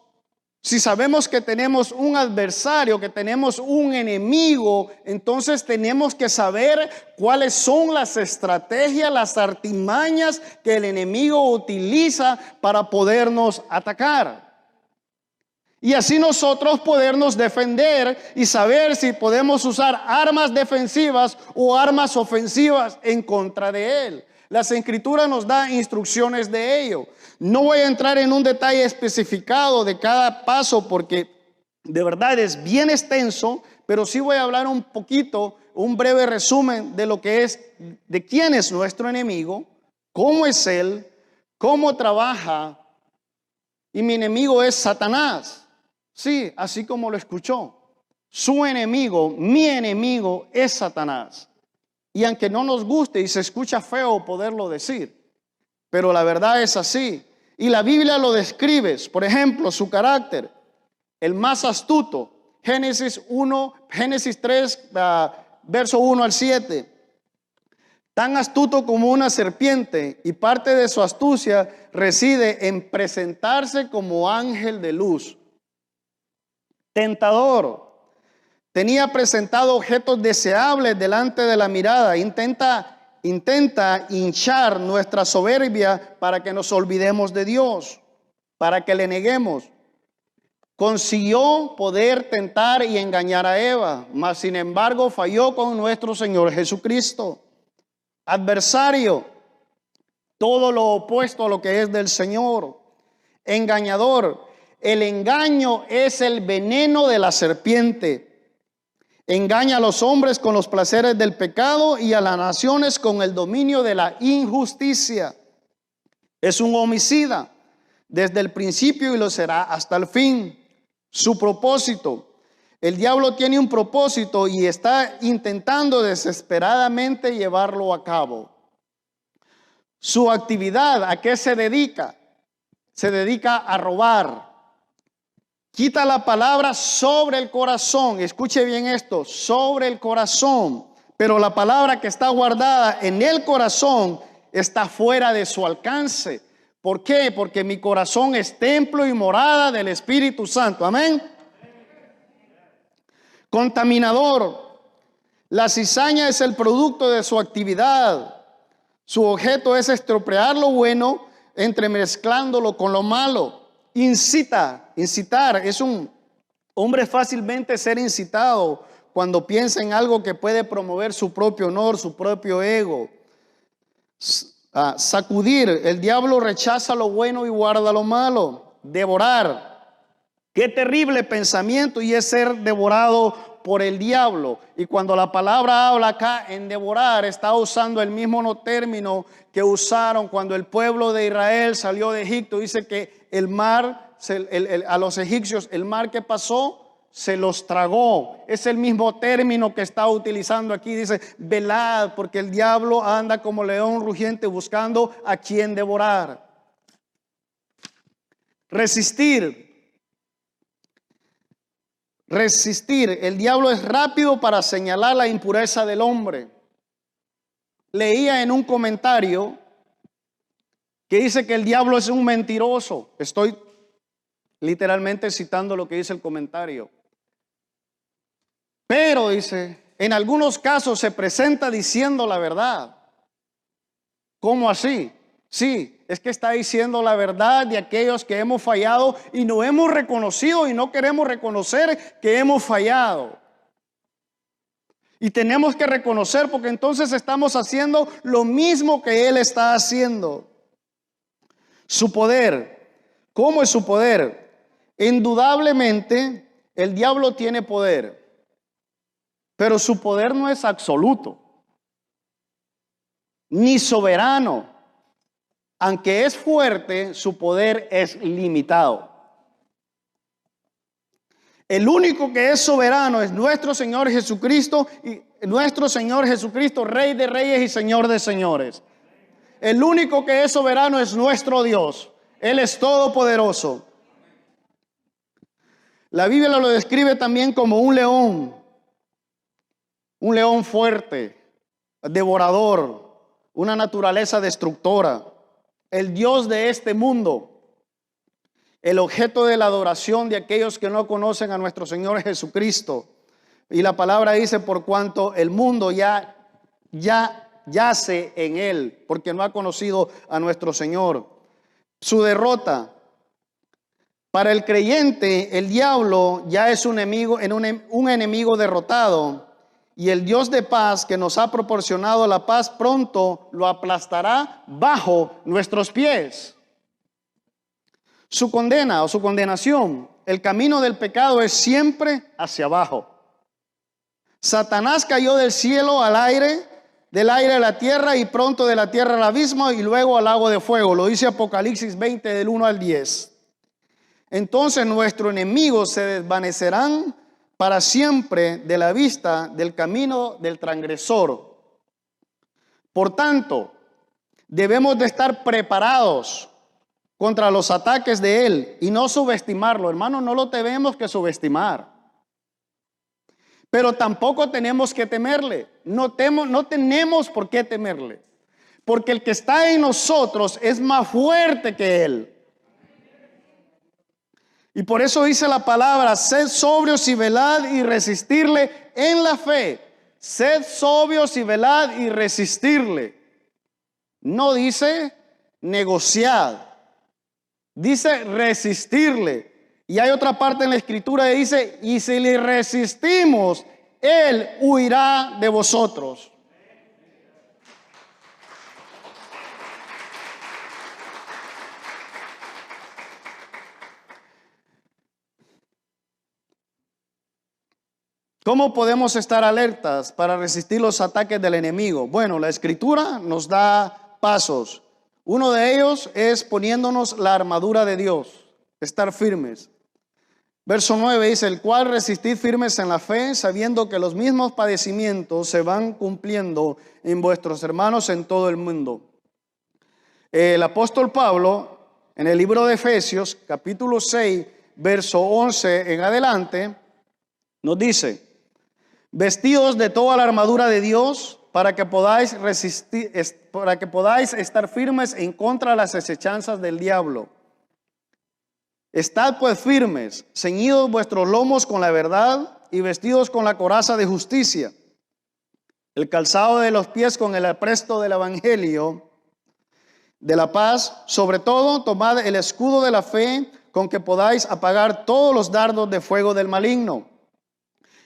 si sabemos que tenemos un adversario, que tenemos un enemigo, entonces tenemos que saber cuáles son las estrategias, las artimañas que el enemigo utiliza para podernos atacar. Y así nosotros podernos defender y saber si podemos usar armas defensivas o armas ofensivas en contra de él. Las Escrituras nos dan instrucciones de ello. No voy a entrar en un detalle especificado de cada paso porque de verdad es bien extenso, pero sí voy a hablar un poquito, un breve resumen de lo que es, de quién es nuestro enemigo, cómo es él, cómo trabaja. Y mi enemigo es Satanás. Sí, así como lo escuchó. Su enemigo, mi enemigo es Satanás. Y aunque no nos guste y se escucha feo poderlo decir, pero la verdad es así. Y la Biblia lo describe, por ejemplo, su carácter, el más astuto. Génesis 3, verso 1 al 7. Tan astuto como una serpiente, y parte de su astucia reside en presentarse como ángel de luz. Tentador. Tenía presentado objetos deseables delante de la mirada. Intenta hinchar nuestra soberbia para que nos olvidemos de Dios, para que le neguemos. Consiguió poder tentar y engañar a Eva, mas sin embargo falló con nuestro Señor Jesucristo. Adversario, todo lo opuesto a lo que es del Señor. Engañador, el engaño es el veneno de la serpiente. Engaña a los hombres con los placeres del pecado y a las naciones con el dominio de la injusticia. Es un homicida desde el principio y lo será hasta el fin. Su propósito. El diablo tiene un propósito y está intentando desesperadamente llevarlo a cabo. Su actividad, ¿a qué se dedica? Se dedica a robar. Quita la palabra sobre el corazón. Escuche bien esto, sobre el corazón. Pero la palabra que está guardada en el corazón está fuera de su alcance. ¿Por qué? Porque mi corazón es templo y morada del Espíritu Santo. Amén. Contaminador. La cizaña es el producto de su actividad. Su objeto es estropear lo bueno, entremezclándolo con lo malo. Incitar es un hombre fácilmente ser incitado cuando piensa en algo que puede promover su propio honor, su propio ego. Sacudir, el diablo rechaza lo bueno y guarda lo malo. Devorar, qué terrible pensamiento y es ser devorado por el diablo. Y cuando la palabra habla acá en devorar, está usando el mismo término que usaron cuando el pueblo de Israel salió de Egipto. Dice que el mar, a los egipcios, el mar que pasó se los tragó. Es el mismo término que está utilizando aquí. Dice, velad, porque el diablo anda como león rugiente buscando a quien devorar. Resistir. El diablo es rápido para señalar la impureza del hombre. Leía en un comentario que dice que el diablo es un mentiroso. Estoy literalmente citando lo que dice el comentario. Pero dice, en algunos casos se presenta diciendo la verdad. ¿Cómo así? Sí, es que está diciendo la verdad de aquellos que hemos fallado y no hemos reconocido y no queremos reconocer que hemos fallado. Y tenemos que reconocer porque entonces estamos haciendo lo mismo que él está haciendo. Su poder. ¿Cómo es su poder? Indudablemente el diablo tiene poder. Pero su poder no es absoluto, ni soberano. Aunque es fuerte, su poder es limitado. El único que es soberano es nuestro Señor Jesucristo, y nuestro Señor Jesucristo, Rey de Reyes y Señor de Señores. El único que es soberano es nuestro Dios. Él es todopoderoso. La Biblia lo describe también como un león fuerte, devorador, una naturaleza destructora, el Dios de este mundo, el objeto de la adoración de aquellos que no conocen a nuestro Señor Jesucristo. Y la palabra dice, por cuanto el mundo ya yace en él, porque no ha conocido a nuestro Señor. Su derrota. Para el creyente, el diablo ya es un enemigo derrotado, y el Dios de paz que nos ha proporcionado la paz pronto lo aplastará bajo nuestros pies. Su condena o su condenación, el camino del pecado es siempre hacia abajo. Satanás cayó del cielo al aire, del aire a la tierra y pronto de la tierra al abismo y luego al lago de fuego. Lo dice Apocalipsis 20 del 1 al 10. Entonces nuestros enemigos se desvanecerán para siempre de la vista del camino del transgresor. Por tanto, debemos de estar preparados contra los ataques de él y no subestimarlo. Hermano, no lo tenemos que subestimar. Pero tampoco tenemos que temerle. No tenemos por qué temerle. Porque el que está en nosotros es más fuerte que él. Y por eso dice la palabra, sed sobrios y velad y resistirle en la fe. Sed sobrios y velad y resistirle. No dice negociar. Dice resistirle. Y hay otra parte en la escritura que dice, y si le resistimos, él huirá de vosotros. ¿Cómo podemos estar alertas para resistir los ataques del enemigo? Bueno, la escritura nos da pasos. Uno de ellos es poniéndonos la armadura de Dios, estar firmes. Verso 9 dice, el cual resistid firmes en la fe, sabiendo que los mismos padecimientos se van cumpliendo en vuestros hermanos en todo el mundo. El apóstol Pablo, en el libro de Efesios, capítulo 6, verso 11 en adelante, nos dice, vestidos de toda la armadura de Dios para que podáis resistir, para que podáis estar firmes en contra de las acechanzas del diablo. Estad pues firmes, ceñidos vuestros lomos con la verdad y vestidos con la coraza de justicia, el calzado de los pies con el apresto del evangelio de la paz. Sobre todo, tomad el escudo de la fe con que podáis apagar todos los dardos de fuego del maligno.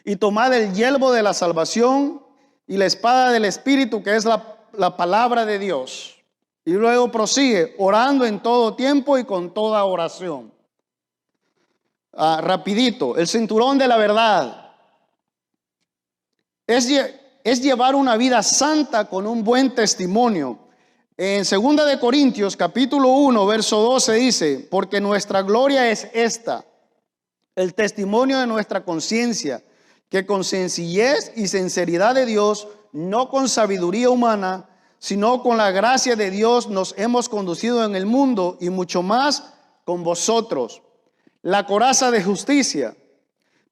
Y tomad el yelmo de la salvación y la espada del Espíritu, que es la palabra de Dios. Y luego prosigue, orando en todo tiempo y con toda oración. Rapidito, el cinturón de la verdad. Es llevar una vida santa con un buen testimonio. En 2 de Corintios, capítulo 1, verso 12 dice, porque nuestra gloria es esta, el testimonio de nuestra conciencia, que con sencillez y sinceridad de Dios, no con sabiduría humana, sino con la gracia de Dios nos hemos conducido en el mundo y mucho más con vosotros. La coraza de justicia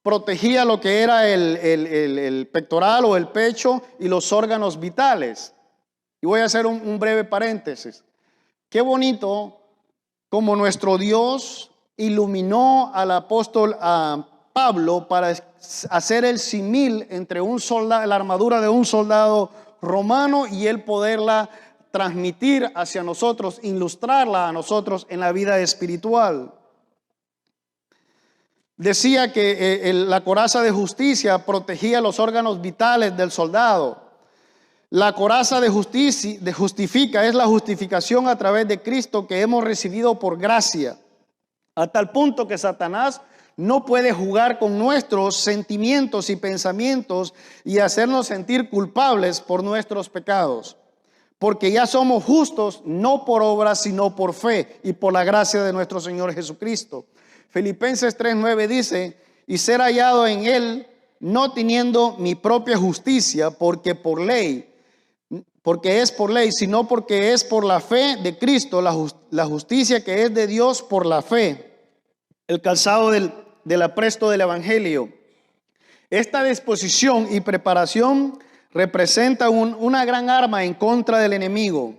protegía lo que era el pectoral o el pecho y los órganos vitales. Y voy a hacer un breve paréntesis. Qué bonito como nuestro Dios iluminó al apóstol Pablo para hacer el símil entre la armadura de un soldado romano y él poderla transmitir hacia nosotros, ilustrarla a nosotros en la vida espiritual. Decía que la coraza de justicia protegía los órganos vitales del soldado. La coraza de justifica, es la justificación a través de Cristo que hemos recibido por gracia, a tal punto que Satanás no puede jugar con nuestros sentimientos y pensamientos y hacernos sentir culpables por nuestros pecados, porque ya somos justos no por obras sino por fe y por la gracia de nuestro Señor Jesucristo. Filipenses 3:9 dice, y ser hallado en él no teniendo mi propia justicia, porque por ley porque es por ley, sino porque es por la fe de Cristo, la justicia que es de Dios por la fe, el calzado del apresto del Evangelio. Esta disposición y preparación representa una gran arma en contra del enemigo.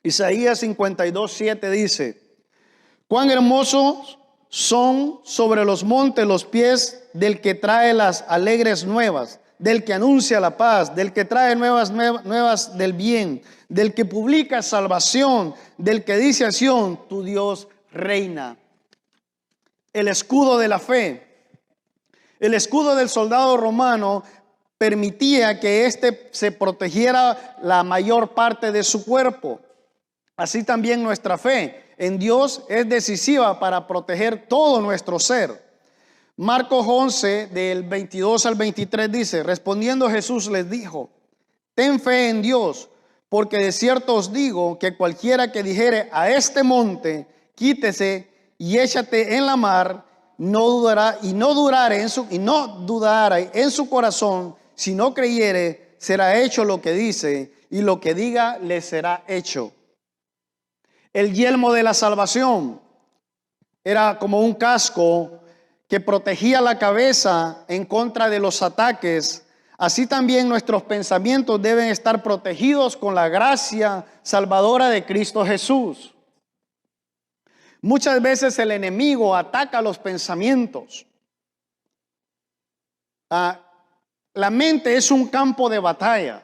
Isaías 52:7 dice: cuán hermosos son sobre los montes los pies del que trae las alegres nuevas, del que anuncia la paz, del que trae nuevas del bien, del que publica salvación, del que dice a Sión, tu Dios reina. El escudo de la fe. El escudo del soldado romano permitía que éste se protegiera la mayor parte de su cuerpo. Así también nuestra fe en Dios es decisiva para proteger todo nuestro ser. Marcos 11, del 22 al 23 dice: respondiendo Jesús les dijo: ten fe en Dios, porque de cierto os digo que cualquiera que dijere a este monte, quítese y échate en la mar, no dudará en su corazón, si no creyere, será hecho lo que dice, y lo que diga le será hecho. El yelmo de la salvación era como un casco que protegía la cabeza en contra de los ataques. Así también nuestros pensamientos deben estar protegidos con la gracia salvadora de Cristo Jesús. Muchas veces el enemigo ataca los pensamientos. La mente es un campo de batalla.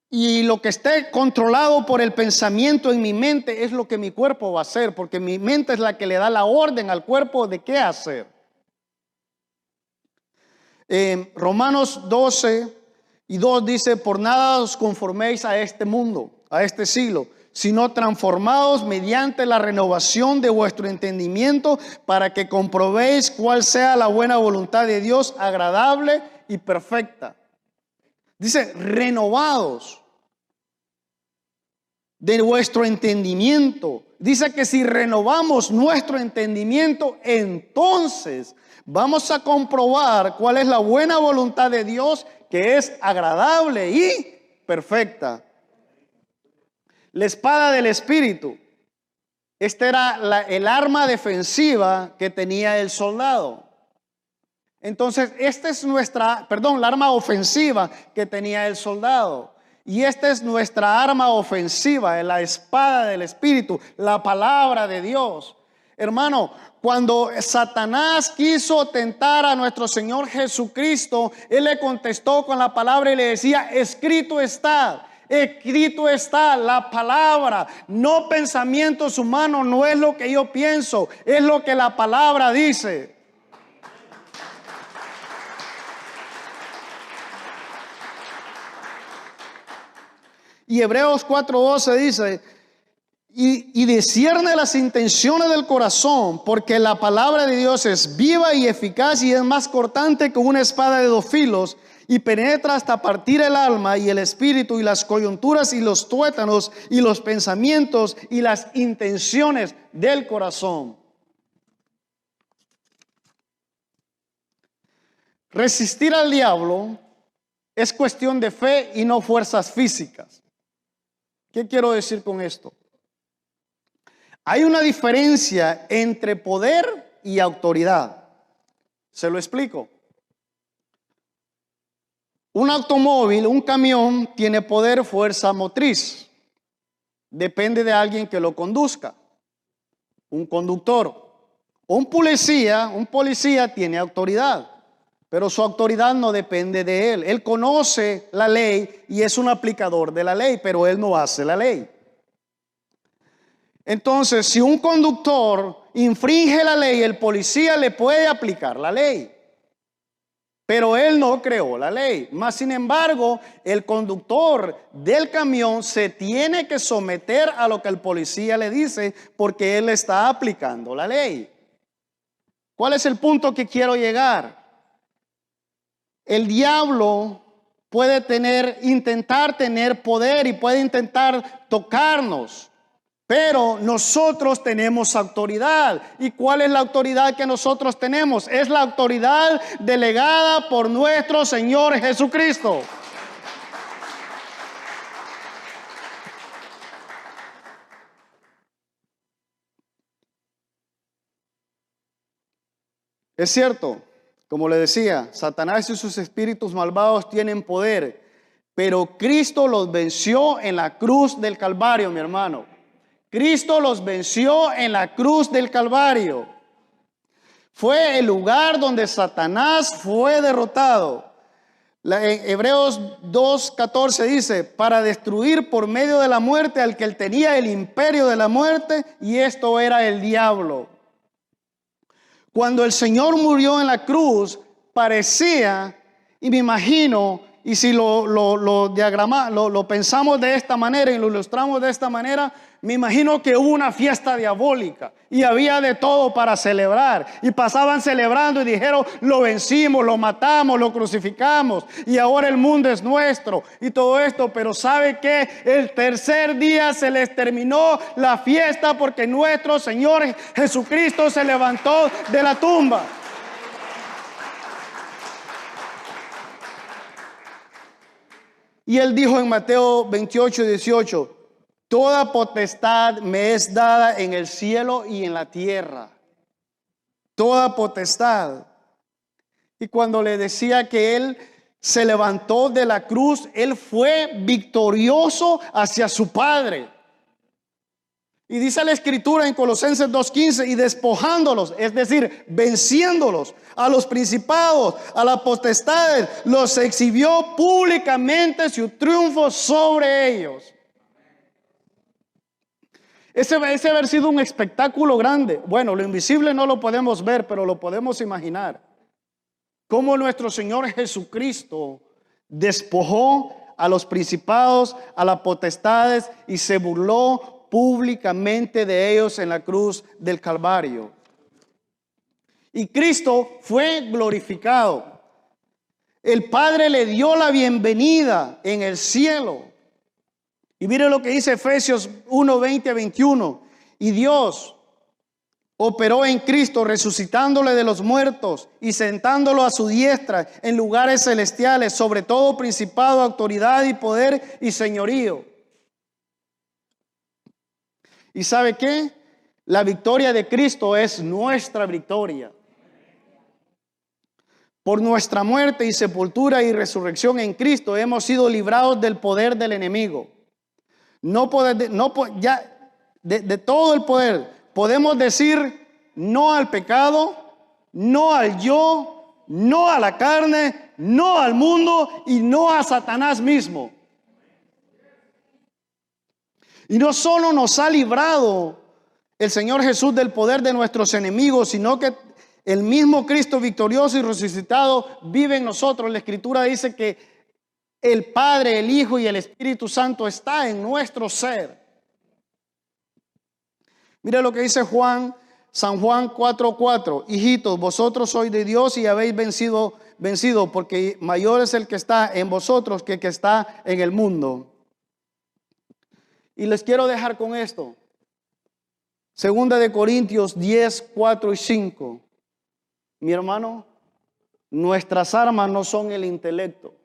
Y lo que esté controlado por el pensamiento en mi mente es lo que mi cuerpo va a hacer, porque mi mente es la que le da la orden al cuerpo de qué hacer. Romanos 12:2 dice: por nada os conforméis a este mundo, a este siglo, sino transformados mediante la renovación de vuestro entendimiento, para que comprobéis cuál sea la buena voluntad de Dios, agradable y perfecta. Dice renovados de vuestro entendimiento. Dice que si renovamos nuestro entendimiento, entonces vamos a comprobar cuál es la buena voluntad de Dios, que es agradable y perfecta. La espada del Espíritu. Esta era el arma defensiva que tenía el soldado. Entonces, esta es la arma ofensiva que tenía el soldado. Y esta es nuestra arma ofensiva, la espada del Espíritu, la palabra de Dios. Hermano, cuando Satanás quiso tentar a nuestro Señor Jesucristo, Él le contestó con la palabra y le decía: escrito está. Escrito está la palabra, no pensamientos humanos, no es lo que yo pienso, es lo que la palabra dice. Y Hebreos 4:12 dice: y discierne las intenciones del corazón, porque la palabra de Dios es viva y eficaz y es más cortante que una espada de 2 filos, y penetra hasta partir el alma y el espíritu y las coyunturas y los tuétanos y los pensamientos y las intenciones del corazón. Resistir al diablo es cuestión de fe y no fuerzas físicas. ¿Qué quiero decir con esto? Hay una diferencia entre poder y autoridad. Se lo explico. Un automóvil, un camión, tiene poder, fuerza motriz. Depende de alguien que lo conduzca. Un conductor. Un policía tiene autoridad, pero su autoridad no depende de él. Él conoce la ley y es un aplicador de la ley, pero él no hace la ley. Entonces, si un conductor infringe la ley, el policía le puede aplicar la ley. Pero él no creó la ley. Mas, sin embargo, el conductor del camión se tiene que someter a lo que el policía le dice, porque él está aplicando la ley. ¿Cuál es el punto que quiero llegar? El diablo puede intentar tener poder y puede intentar tocarnos. Pero nosotros tenemos autoridad. ¿Y cuál es la autoridad que nosotros tenemos? Es la autoridad delegada por nuestro Señor Jesucristo. Es cierto, como le decía, Satanás y sus espíritus malvados tienen poder, pero Cristo los venció en la cruz del Calvario, mi hermano. Cristo los venció en la cruz del Calvario. Fue el lugar donde Satanás fue derrotado. En Hebreos 2:14 dice, para destruir por medio de la muerte al que él tenía el imperio de la muerte, y esto era el diablo. Cuando el Señor murió en la cruz, parecía, y me imagino, y si lo pensamos de esta manera y lo ilustramos de esta manera, me imagino que hubo una fiesta diabólica y había de todo para celebrar. Y pasaban celebrando y dijeron, lo vencimos, lo matamos, lo crucificamos y ahora el mundo es nuestro y todo esto. Pero ¿sabe qué? El tercer día se les terminó la fiesta porque nuestro Señor Jesucristo se levantó de la tumba. Y él dijo en Mateo 28:18, toda potestad me es dada en el cielo y en la tierra. Toda potestad. Y cuando le decía que él se levantó de la cruz, él fue victorioso hacia su Padre. Y dice la Escritura en Colosenses 2:15, y despojándolos, es decir, venciéndolos, a los principados, a las potestades, los exhibió públicamente su triunfo sobre ellos. Ese haber sido un espectáculo grande. Bueno, lo invisible no lo podemos ver, pero lo podemos imaginar. Cómo nuestro Señor Jesucristo despojó a los principados, a las potestades y se burló públicamente de ellos en la cruz del Calvario. Y Cristo fue glorificado. El Padre le dio la bienvenida en el cielo. Y mire lo que dice Efesios 1:20-21. Y Dios operó en Cristo, resucitándole de los muertos y sentándolo a su diestra en lugares celestiales, sobre todo principado, autoridad y poder y señorío. ¿Y sabe qué? La victoria de Cristo es nuestra victoria. Por nuestra muerte y sepultura y resurrección en Cristo hemos sido librados del poder del enemigo. De todo el poder podemos decir no al pecado, no al yo, no a la carne, no al mundo y no a Satanás mismo. Y no solo nos ha librado el Señor Jesús del poder de nuestros enemigos, sino que el mismo Cristo victorioso y resucitado vive en nosotros. La Escritura dice que el Padre, el Hijo y el Espíritu Santo está en nuestro ser. Mire lo que dice San Juan 4:4. Hijitos, vosotros sois de Dios y habéis vencido, porque mayor es el que está en vosotros que el que está en el mundo. Y les quiero dejar con esto. Segunda de Corintios 10:4-5. Mi hermano, nuestras armas no son el intelecto.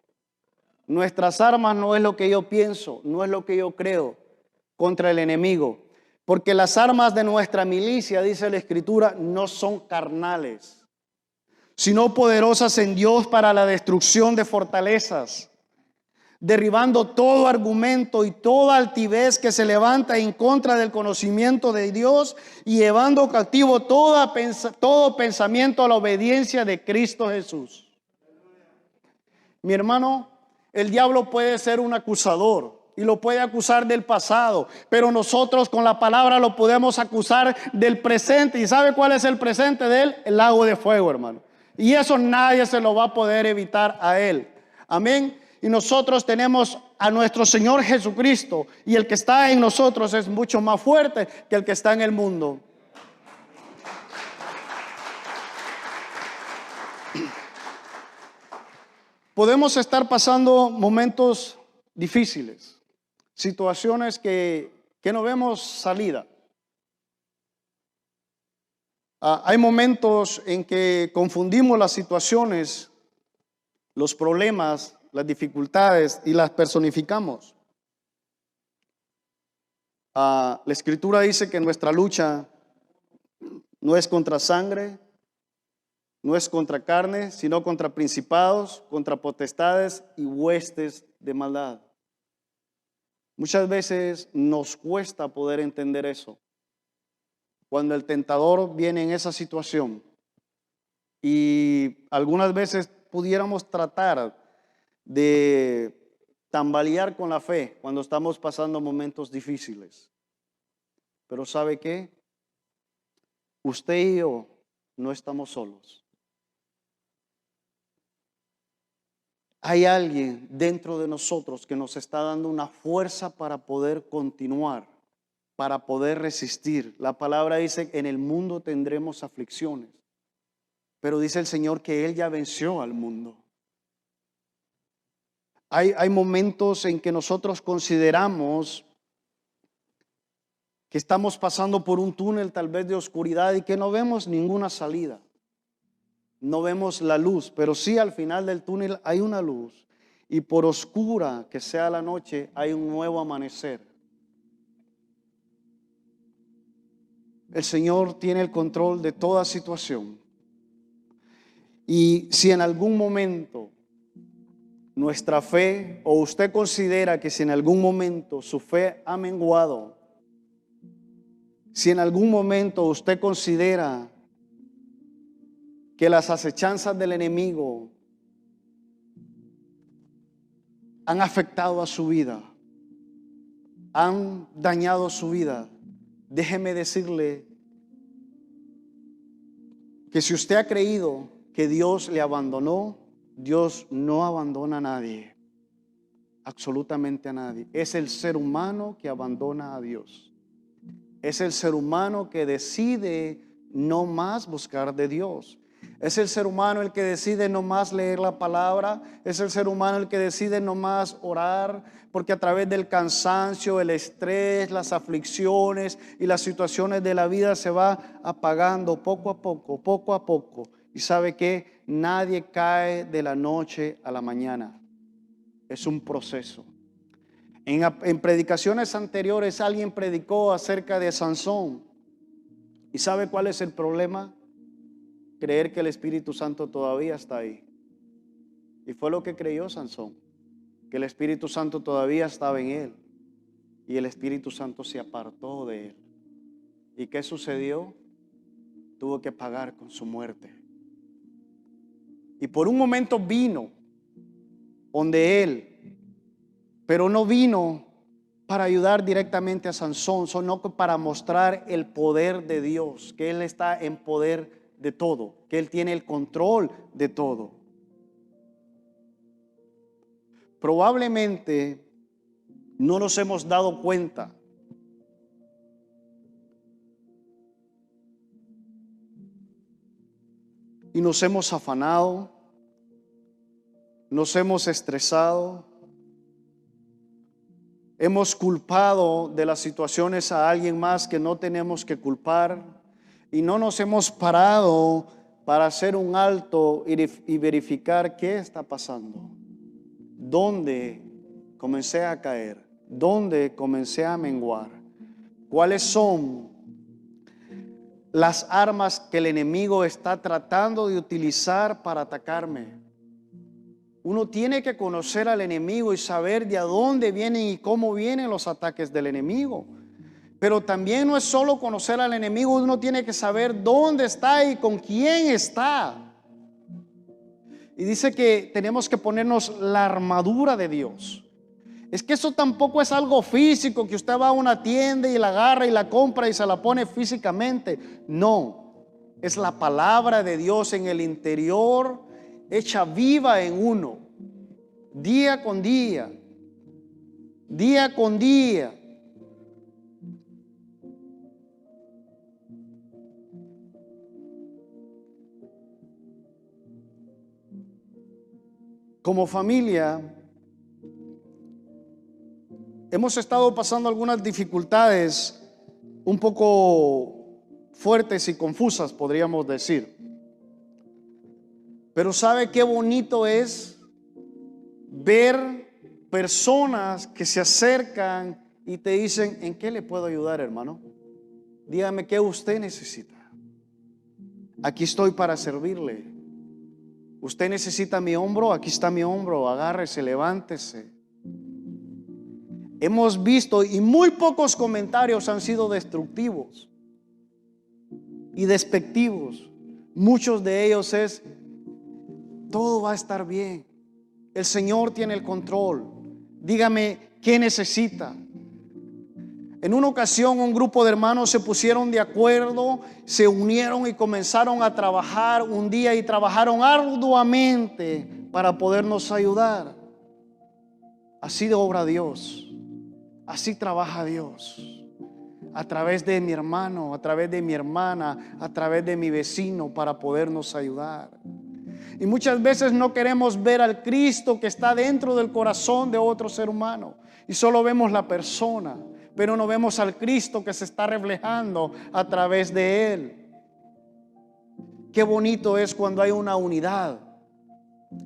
Nuestras armas no es lo que yo pienso, no es lo que yo creo contra el enemigo. Porque las armas de nuestra milicia, dice la Escritura, no son carnales, sino poderosas en Dios para la destrucción de fortalezas, derribando todo argumento y toda altivez que se levanta en contra del conocimiento de Dios y llevando cautivo todo pensamiento a la obediencia de Cristo Jesús. Mi hermano, el diablo puede ser un acusador y lo puede acusar del pasado, pero nosotros con la palabra lo podemos acusar del presente. ¿Y sabe cuál es el presente de él? El lago de fuego, hermano. Y eso nadie se lo va a poder evitar a él. Amén. Y nosotros tenemos a nuestro Señor Jesucristo, y el que está en nosotros es mucho más fuerte que el que está en el mundo. Podemos estar pasando momentos difíciles, situaciones que no vemos salida. Hay momentos en que confundimos las situaciones, los problemas, las dificultades y las personificamos. La Escritura dice que nuestra lucha no es contra sangre no es contra carne, sino contra principados, contra potestades y huestes de maldad. Muchas veces nos cuesta poder entender eso. Cuando el tentador viene en esa situación y algunas veces pudiéramos tratar de tambalear con la fe cuando estamos pasando momentos difíciles. Pero ¿sabe qué? Usted y yo no estamos solos. Hay alguien dentro de nosotros que nos está dando una fuerza para poder continuar, para poder resistir. La palabra dice, en el mundo tendremos aflicciones, pero dice el Señor que Él ya venció al mundo. Hay momentos en que nosotros consideramos que estamos pasando por un túnel tal vez de oscuridad y que no vemos ninguna salida. No vemos la luz, pero sí al final del túnel hay una luz. Y por oscura que sea la noche, hay un nuevo amanecer. El Señor tiene el control de toda situación. Y si en algún momento nuestra fe, o usted considera que si en algún momento su fe ha menguado, si en algún momento usted considera que las acechanzas del enemigo han afectado a su vida, han dañado su vida, déjeme decirle que si usted ha creído que Dios le abandonó, Dios no abandona a nadie, absolutamente a nadie. Es el ser humano que abandona a Dios. Es el ser humano que decide no más buscar de Dios. Es el ser humano el que decide no más leer la palabra. Es el ser humano el que decide no más orar, porque a través del cansancio, el estrés, las aflicciones y las situaciones de la vida se va apagando poco a poco, poco a poco. Y sabe que nadie cae de la noche a la mañana. Es un proceso. En predicaciones anteriores alguien predicó acerca de Sansón. ¿Y sabe cuál es el problema? Creer que el Espíritu Santo todavía está ahí. Y fue lo que creyó Sansón, que el Espíritu Santo todavía estaba en él. Y el Espíritu Santo se apartó de él. ¿Y qué sucedió? Tuvo que pagar con su muerte. Y por un momento vino donde él, pero no vino para ayudar directamente a Sansón, sino para mostrar el poder de Dios, que Él está en poder de todo, que Él tiene el control de todo. Probablemente no nos hemos dado cuenta y nos hemos afanado, nos hemos estresado, hemos culpado de las situaciones a alguien más que no tenemos que culpar y no nos hemos parado para hacer un alto y verificar qué está pasando, dónde comencé a caer, dónde comencé a menguar, cuáles son las armas que el enemigo está tratando de utilizar para atacarme. Uno tiene que conocer al enemigo y saber de dónde vienen y cómo vienen los ataques del enemigo. Pero también no es solo conocer al enemigo, uno tiene que saber dónde está y con quién está. Y dice que tenemos que ponernos la armadura de Dios. Es que eso tampoco es algo físico, que usted va a una tienda y la agarra y la compra y se la pone físicamente. No, es la palabra de Dios en el interior, hecha viva en uno, día con día, día con día. Como familia, hemos estado pasando algunas dificultades un poco fuertes y confusas, podríamos decir. Pero ¿sabe qué bonito es ver personas que se acercan y te dicen: ¿en qué le puedo ayudar, hermano? Dígame qué usted necesita. Aquí estoy para servirle. Usted necesita mi hombro, aquí está mi hombro, agárrese, levántese. Hemos visto, y muy pocos comentarios han sido destructivos y despectivos. Muchos de ellos es: todo va a estar bien, el Señor tiene el control, dígame qué necesita. En una ocasión un grupo de hermanos se pusieron de acuerdo, se unieron y comenzaron a trabajar un día, y trabajaron arduamente para podernos ayudar. Así de obra Dios, así trabaja Dios, a través de mi hermano, a través de mi hermana, a través de mi vecino, para podernos ayudar. Y muchas veces no queremos ver al Cristo que está dentro del corazón de otro ser humano, y solo vemos la persona, pero no vemos al Cristo que se está reflejando a través de él. Qué bonito es cuando hay una unidad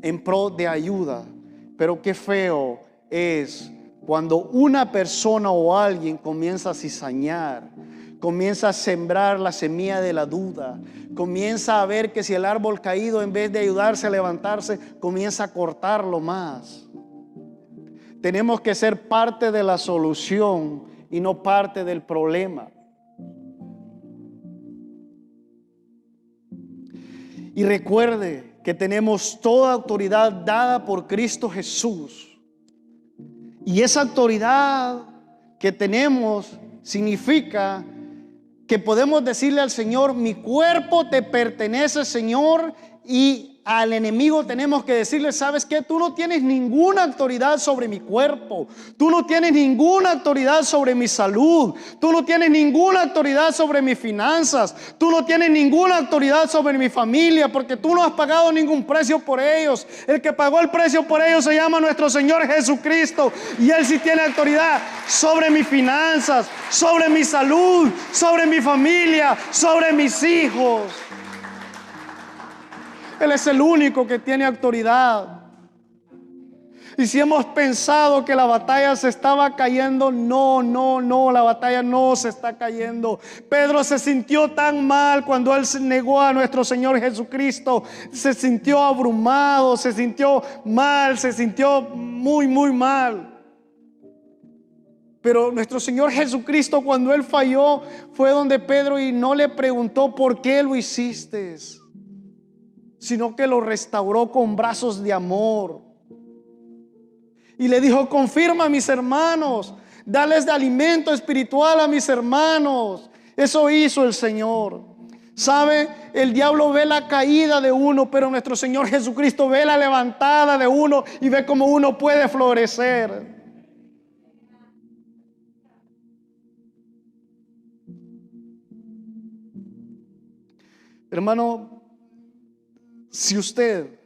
en pro de ayuda, pero qué feo es cuando una persona o alguien comienza a cizañar, comienza a sembrar la semilla de la duda, comienza a ver que si el árbol caído, en vez de ayudarse a levantarse, comienza a cortarlo más. Tenemos que ser parte de la solución y no parte del problema. Y recuerde que tenemos toda autoridad dada por Cristo Jesús. Y esa autoridad que tenemos significa que podemos decirle al Señor: mi cuerpo te pertenece, Señor. Y al enemigo tenemos que decirle: ¿sabes qué? Tú no tienes ninguna autoridad sobre mi cuerpo. Tú no tienes ninguna autoridad sobre mi salud. Tú no tienes ninguna autoridad sobre mis finanzas. Tú no tienes ninguna autoridad sobre mi familia, porque tú no has pagado ningún precio por ellos. El que pagó el precio por ellos se llama nuestro Señor Jesucristo, y Él sí tiene autoridad sobre mis finanzas, sobre mi salud, sobre mi familia, sobre mis hijos. Él es el único que tiene autoridad. Y si hemos pensado que la batalla se estaba cayendo, no, la batalla no se está cayendo. Pedro se sintió tan mal cuando él se negó a nuestro Señor Jesucristo. Se sintió abrumado, se sintió mal, se sintió muy mal. Pero nuestro Señor Jesucristo, cuando él falló, fue donde Pedro, y no le preguntó por qué lo hiciste, sino que lo restauró con brazos de amor. Y le dijo: confirma a mis hermanos, dales de alimento espiritual a mis hermanos. Eso hizo el Señor. ¿Sabe? El diablo ve la caída de uno, pero nuestro Señor Jesucristo ve la levantada de uno y ve cómo uno puede florecer. Hermano, si usted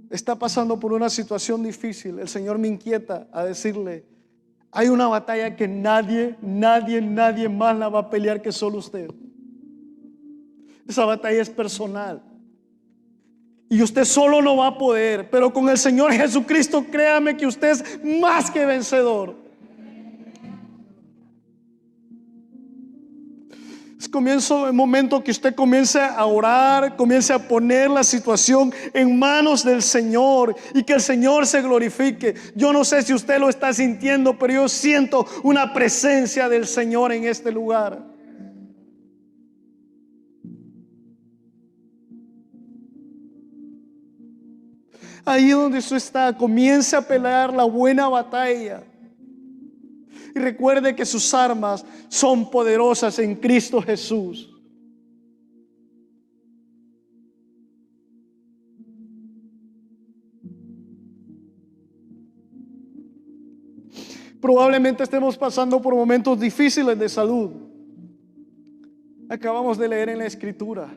está pasando por una situación difícil, el Señor me inquieta a decirle: hay una batalla que nadie más la va a pelear que solo usted. Esa batalla es personal, y usted solo no va a poder, pero con el Señor Jesucristo, créame que usted es más que vencedor. Comienzo el momento que usted comience a orar, comience a poner la situación en manos del Señor, y que el Señor se glorifique. Yo no sé si usted lo está sintiendo, pero yo siento una presencia del Señor en este lugar. Ahí donde usted está, comience a pelear la buena batalla. Y recuerde que sus armas son poderosas en Cristo Jesús. Probablemente estemos pasando por momentos difíciles de salud. Acabamos de leer en la Escritura: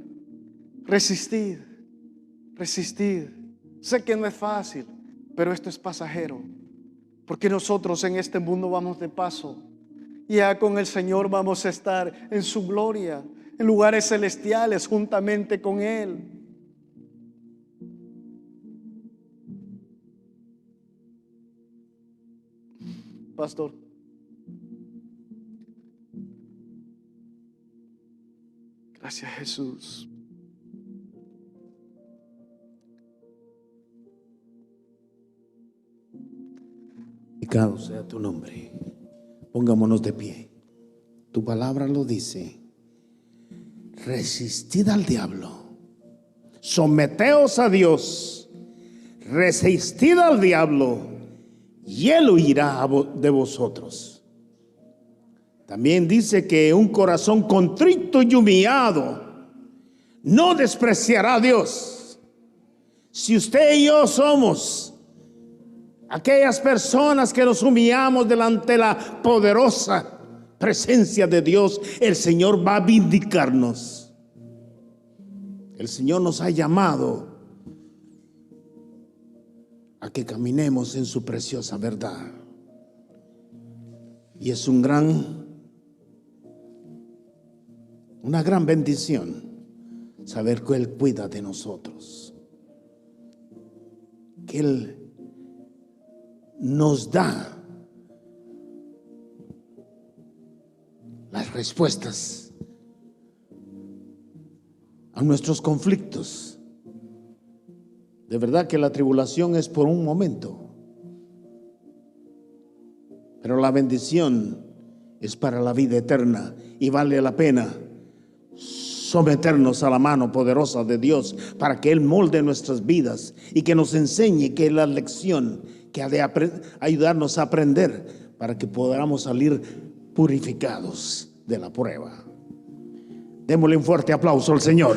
resistid. Sé que no es fácil, pero esto es pasajero. Porque nosotros en este mundo vamos de paso, y ya con el Señor vamos a estar en su gloria, en lugares celestiales juntamente con Él. Pastor, gracias Jesús. Santificado sea tu nombre. Pongámonos de pie. Tu palabra lo dice. Resistid al diablo. Someteos a Dios. Resistid al diablo y él huirá de vosotros. También dice que un corazón contrito y humillado no despreciará a Dios. Si usted y yo somos aquellas personas que nos humillamos delante de la poderosa presencia de Dios, el Señor va a vindicarnos. El Señor nos ha llamado a que caminemos en su preciosa verdad. Y es una gran bendición saber que Él cuida de nosotros, que Él nos da las respuestas a nuestros conflictos. De verdad que la tribulación es por un momento, pero la bendición es para la vida eterna y vale la pena someternos a la mano poderosa de Dios para que Él molde nuestras vidas y que nos enseñe que es la lección que ha de ayudarnos a aprender para que podamos salir purificados de la prueba. Démosle un fuerte aplauso al Señor.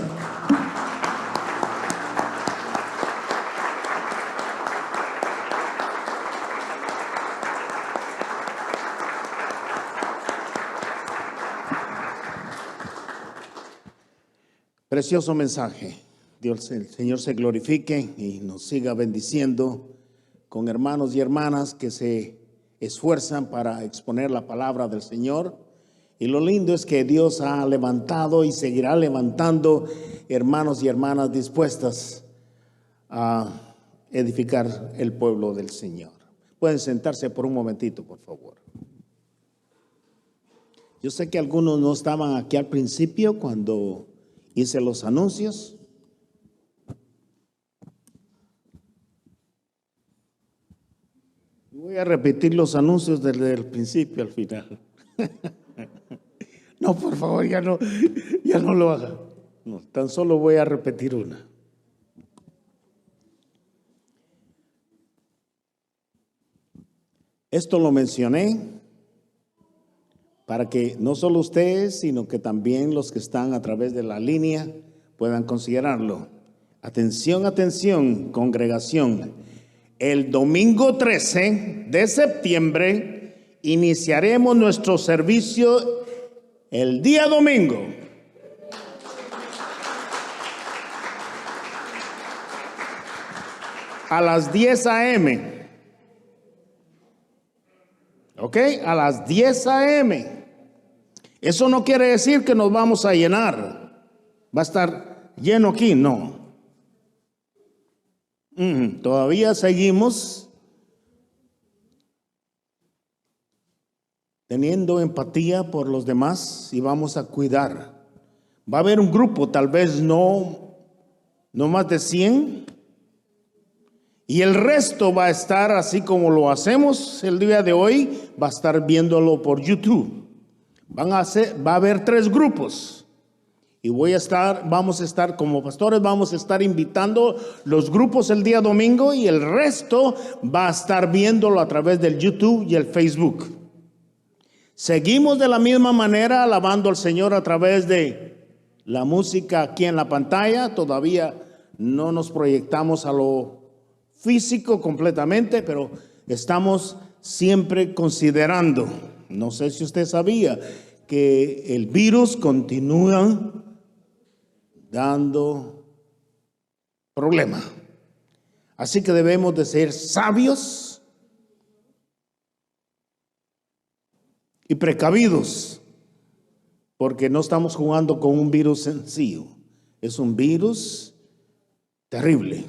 Precioso mensaje. Dios, el Señor se glorifique y nos siga bendiciendo con hermanos y hermanas que se esfuerzan para exponer la palabra del Señor. Y lo lindo es que Dios ha levantado y seguirá levantando hermanos y hermanas dispuestas a edificar el pueblo del Señor. Pueden sentarse por un momentito, por favor. Yo sé que algunos no estaban aquí al principio cuando hice los anuncios. Voy a repetir los anuncios desde el principio al final. No, por favor, ya no lo haga. No, tan solo voy a repetir una. Esto lo mencioné para que no solo ustedes, sino que también los que están a través de la línea puedan considerarlo. Atención, atención, congregación. El domingo 13 de septiembre iniciaremos nuestro servicio el día domingo. A las 10 a.m. ¿Ok? A las 10 a.m. Eso no quiere decir que nos vamos a llenar. Va a estar lleno aquí, no. Todavía seguimos teniendo empatía por los demás y vamos a cuidar. Va a haber un grupo, tal vez no más de 100. Y el resto va a estar así como lo hacemos el día de hoy, va a estar viéndolo por YouTube. Va a haber 3 grupos. Y vamos a estar como pastores, vamos a estar invitando los grupos el día domingo y el resto va a estar viéndolo a través del YouTube y el Facebook. Seguimos de la misma manera alabando al Señor a través de la música aquí en la pantalla. Todavía no nos proyectamos a lo físico completamente, pero estamos siempre considerando. No sé si usted sabía que el virus continúa dando problema. Así que debemos de ser sabios y precavidos, porque no estamos jugando con un virus sencillo. Es un virus terrible.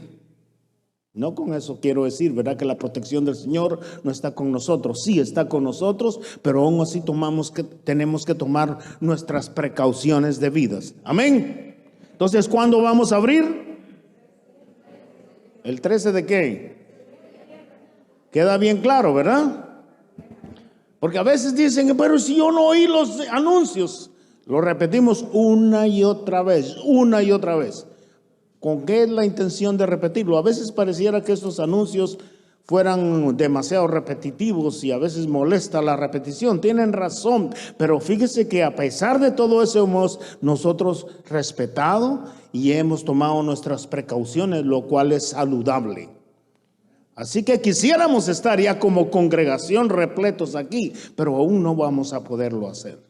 No con eso quiero decir, ¿verdad?, que la protección del Señor no está con nosotros. Sí está con nosotros, pero aún así tenemos que tomar nuestras precauciones debidas. Amén. Entonces, ¿cuándo vamos a abrir? ¿El 13 de qué? Queda bien claro, ¿verdad? Porque a veces dicen, pero si yo no oí los anuncios. Lo repetimos una y otra vez, una y otra vez. ¿Con qué es la intención de repetirlo? A veces pareciera que estos anuncios fueran demasiado repetitivos y a veces molesta la repetición. Tienen razón, pero fíjese que a pesar de todo eso hemos nosotros respetado y hemos tomado nuestras precauciones, lo cual es saludable. Así que quisiéramos estar ya como congregación repletos aquí, pero aún no vamos a poderlo hacer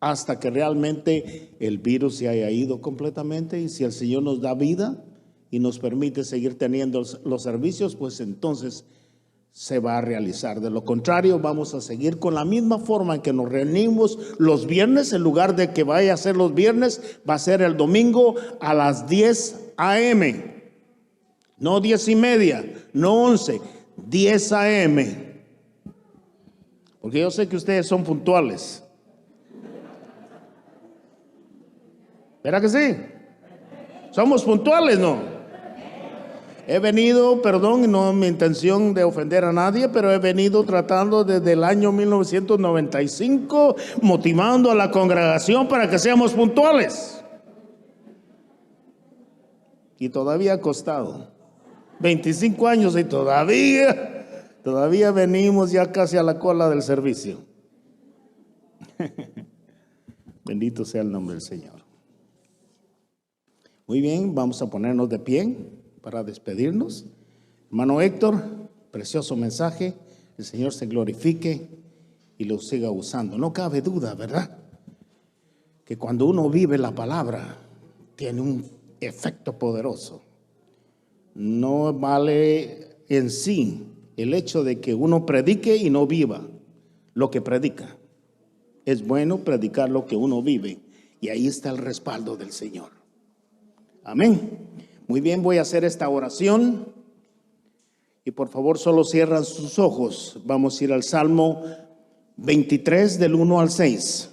hasta que realmente el virus se haya ido completamente, y si el Señor nos da vida y nos permite seguir teniendo los servicios, pues entonces se va a realizar. De lo contrario, vamos a seguir con la misma forma en que nos reunimos los viernes. En lugar de que vaya a ser los viernes, va a ser el domingo a las 10 a.m. No 10:30, no 11, 10 a.m. Porque yo sé que ustedes son puntuales. ¿Verdad que sí? Somos puntuales, ¿no? He venido, perdón, no es mi intención de ofender a nadie, pero he venido tratando desde el año 1995, motivando a la congregación para que seamos puntuales. Y todavía ha costado 25 años y todavía venimos ya casi a la cola del servicio. Bendito sea el nombre del Señor. Muy bien, vamos a ponernos de pie para despedirnos. Hermano Héctor, precioso mensaje. El Señor se glorifique y lo siga usando. No cabe duda, ¿verdad?, que cuando uno vive la palabra tiene un efecto poderoso. No vale en sí el hecho de que uno predique y no viva lo que predica. Es bueno predicar lo que uno vive, y ahí está el respaldo del Señor. Amén. Muy bien, voy a hacer esta oración y por favor solo cierran sus ojos. Vamos a ir al Salmo 23 del 1 al 6.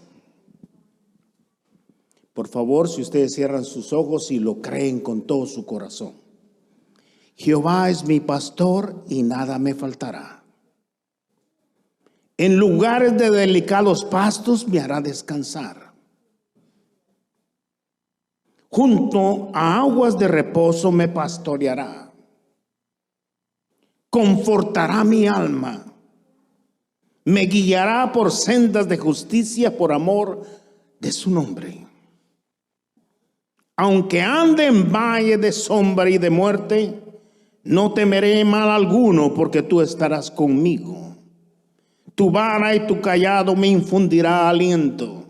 Por favor, si ustedes cierran sus ojos y lo creen con todo su corazón. Jehová es mi pastor y nada me faltará. En lugares de delicados pastos me hará descansar. Junto a aguas de reposo me pastoreará. Confortará mi alma. Me guiará por sendas de justicia por amor de su nombre. Aunque ande en valle de sombra y de muerte, no temeré mal alguno, porque tú estarás conmigo. Tu vara y tu cayado me infundirá aliento.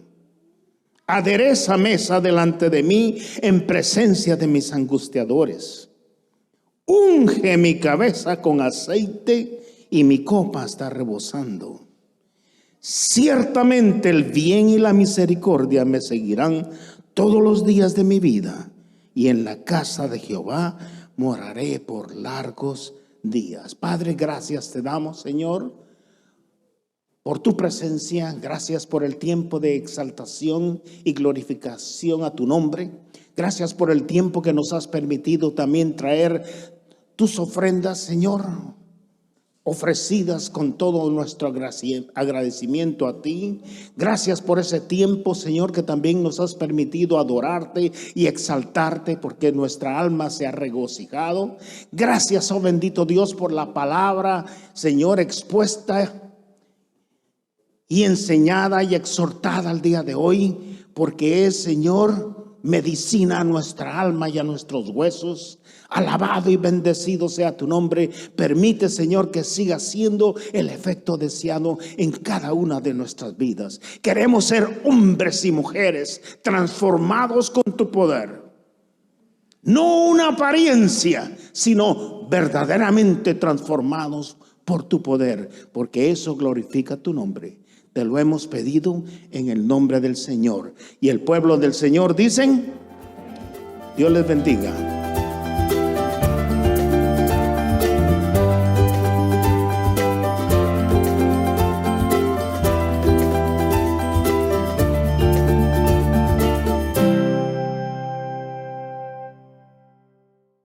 Adereza mesa delante de mí en presencia de mis angustiadores. Unge mi cabeza con aceite y mi copa está rebosando. Ciertamente el bien y la misericordia me seguirán todos los días de mi vida, y en la casa de Jehová moraré por largos días. Padre, gracias te damos, Señor, por tu presencia. Gracias por el tiempo de exaltación y glorificación a tu nombre. Gracias por el tiempo que nos has permitido también traer tus ofrendas, Señor, ofrecidas con todo nuestro agradecimiento a ti. Gracias por ese tiempo, Señor, que también nos has permitido adorarte y exaltarte, porque nuestra alma se ha regocijado. Gracias, oh bendito Dios, por la palabra, Señor, expuesta y enseñada y exhortada al día de hoy, porque es, Señor, medicina a nuestra alma y a nuestros huesos. Alabado y bendecido sea tu nombre. Permite, Señor, que siga siendo el efecto deseado en cada una de nuestras vidas. Queremos ser hombres y mujeres transformados con tu poder. No una apariencia, sino verdaderamente transformados por tu poder, porque eso glorifica tu nombre. Te lo hemos pedido en el nombre del Señor. Y el pueblo del Señor dicen: Dios les bendiga.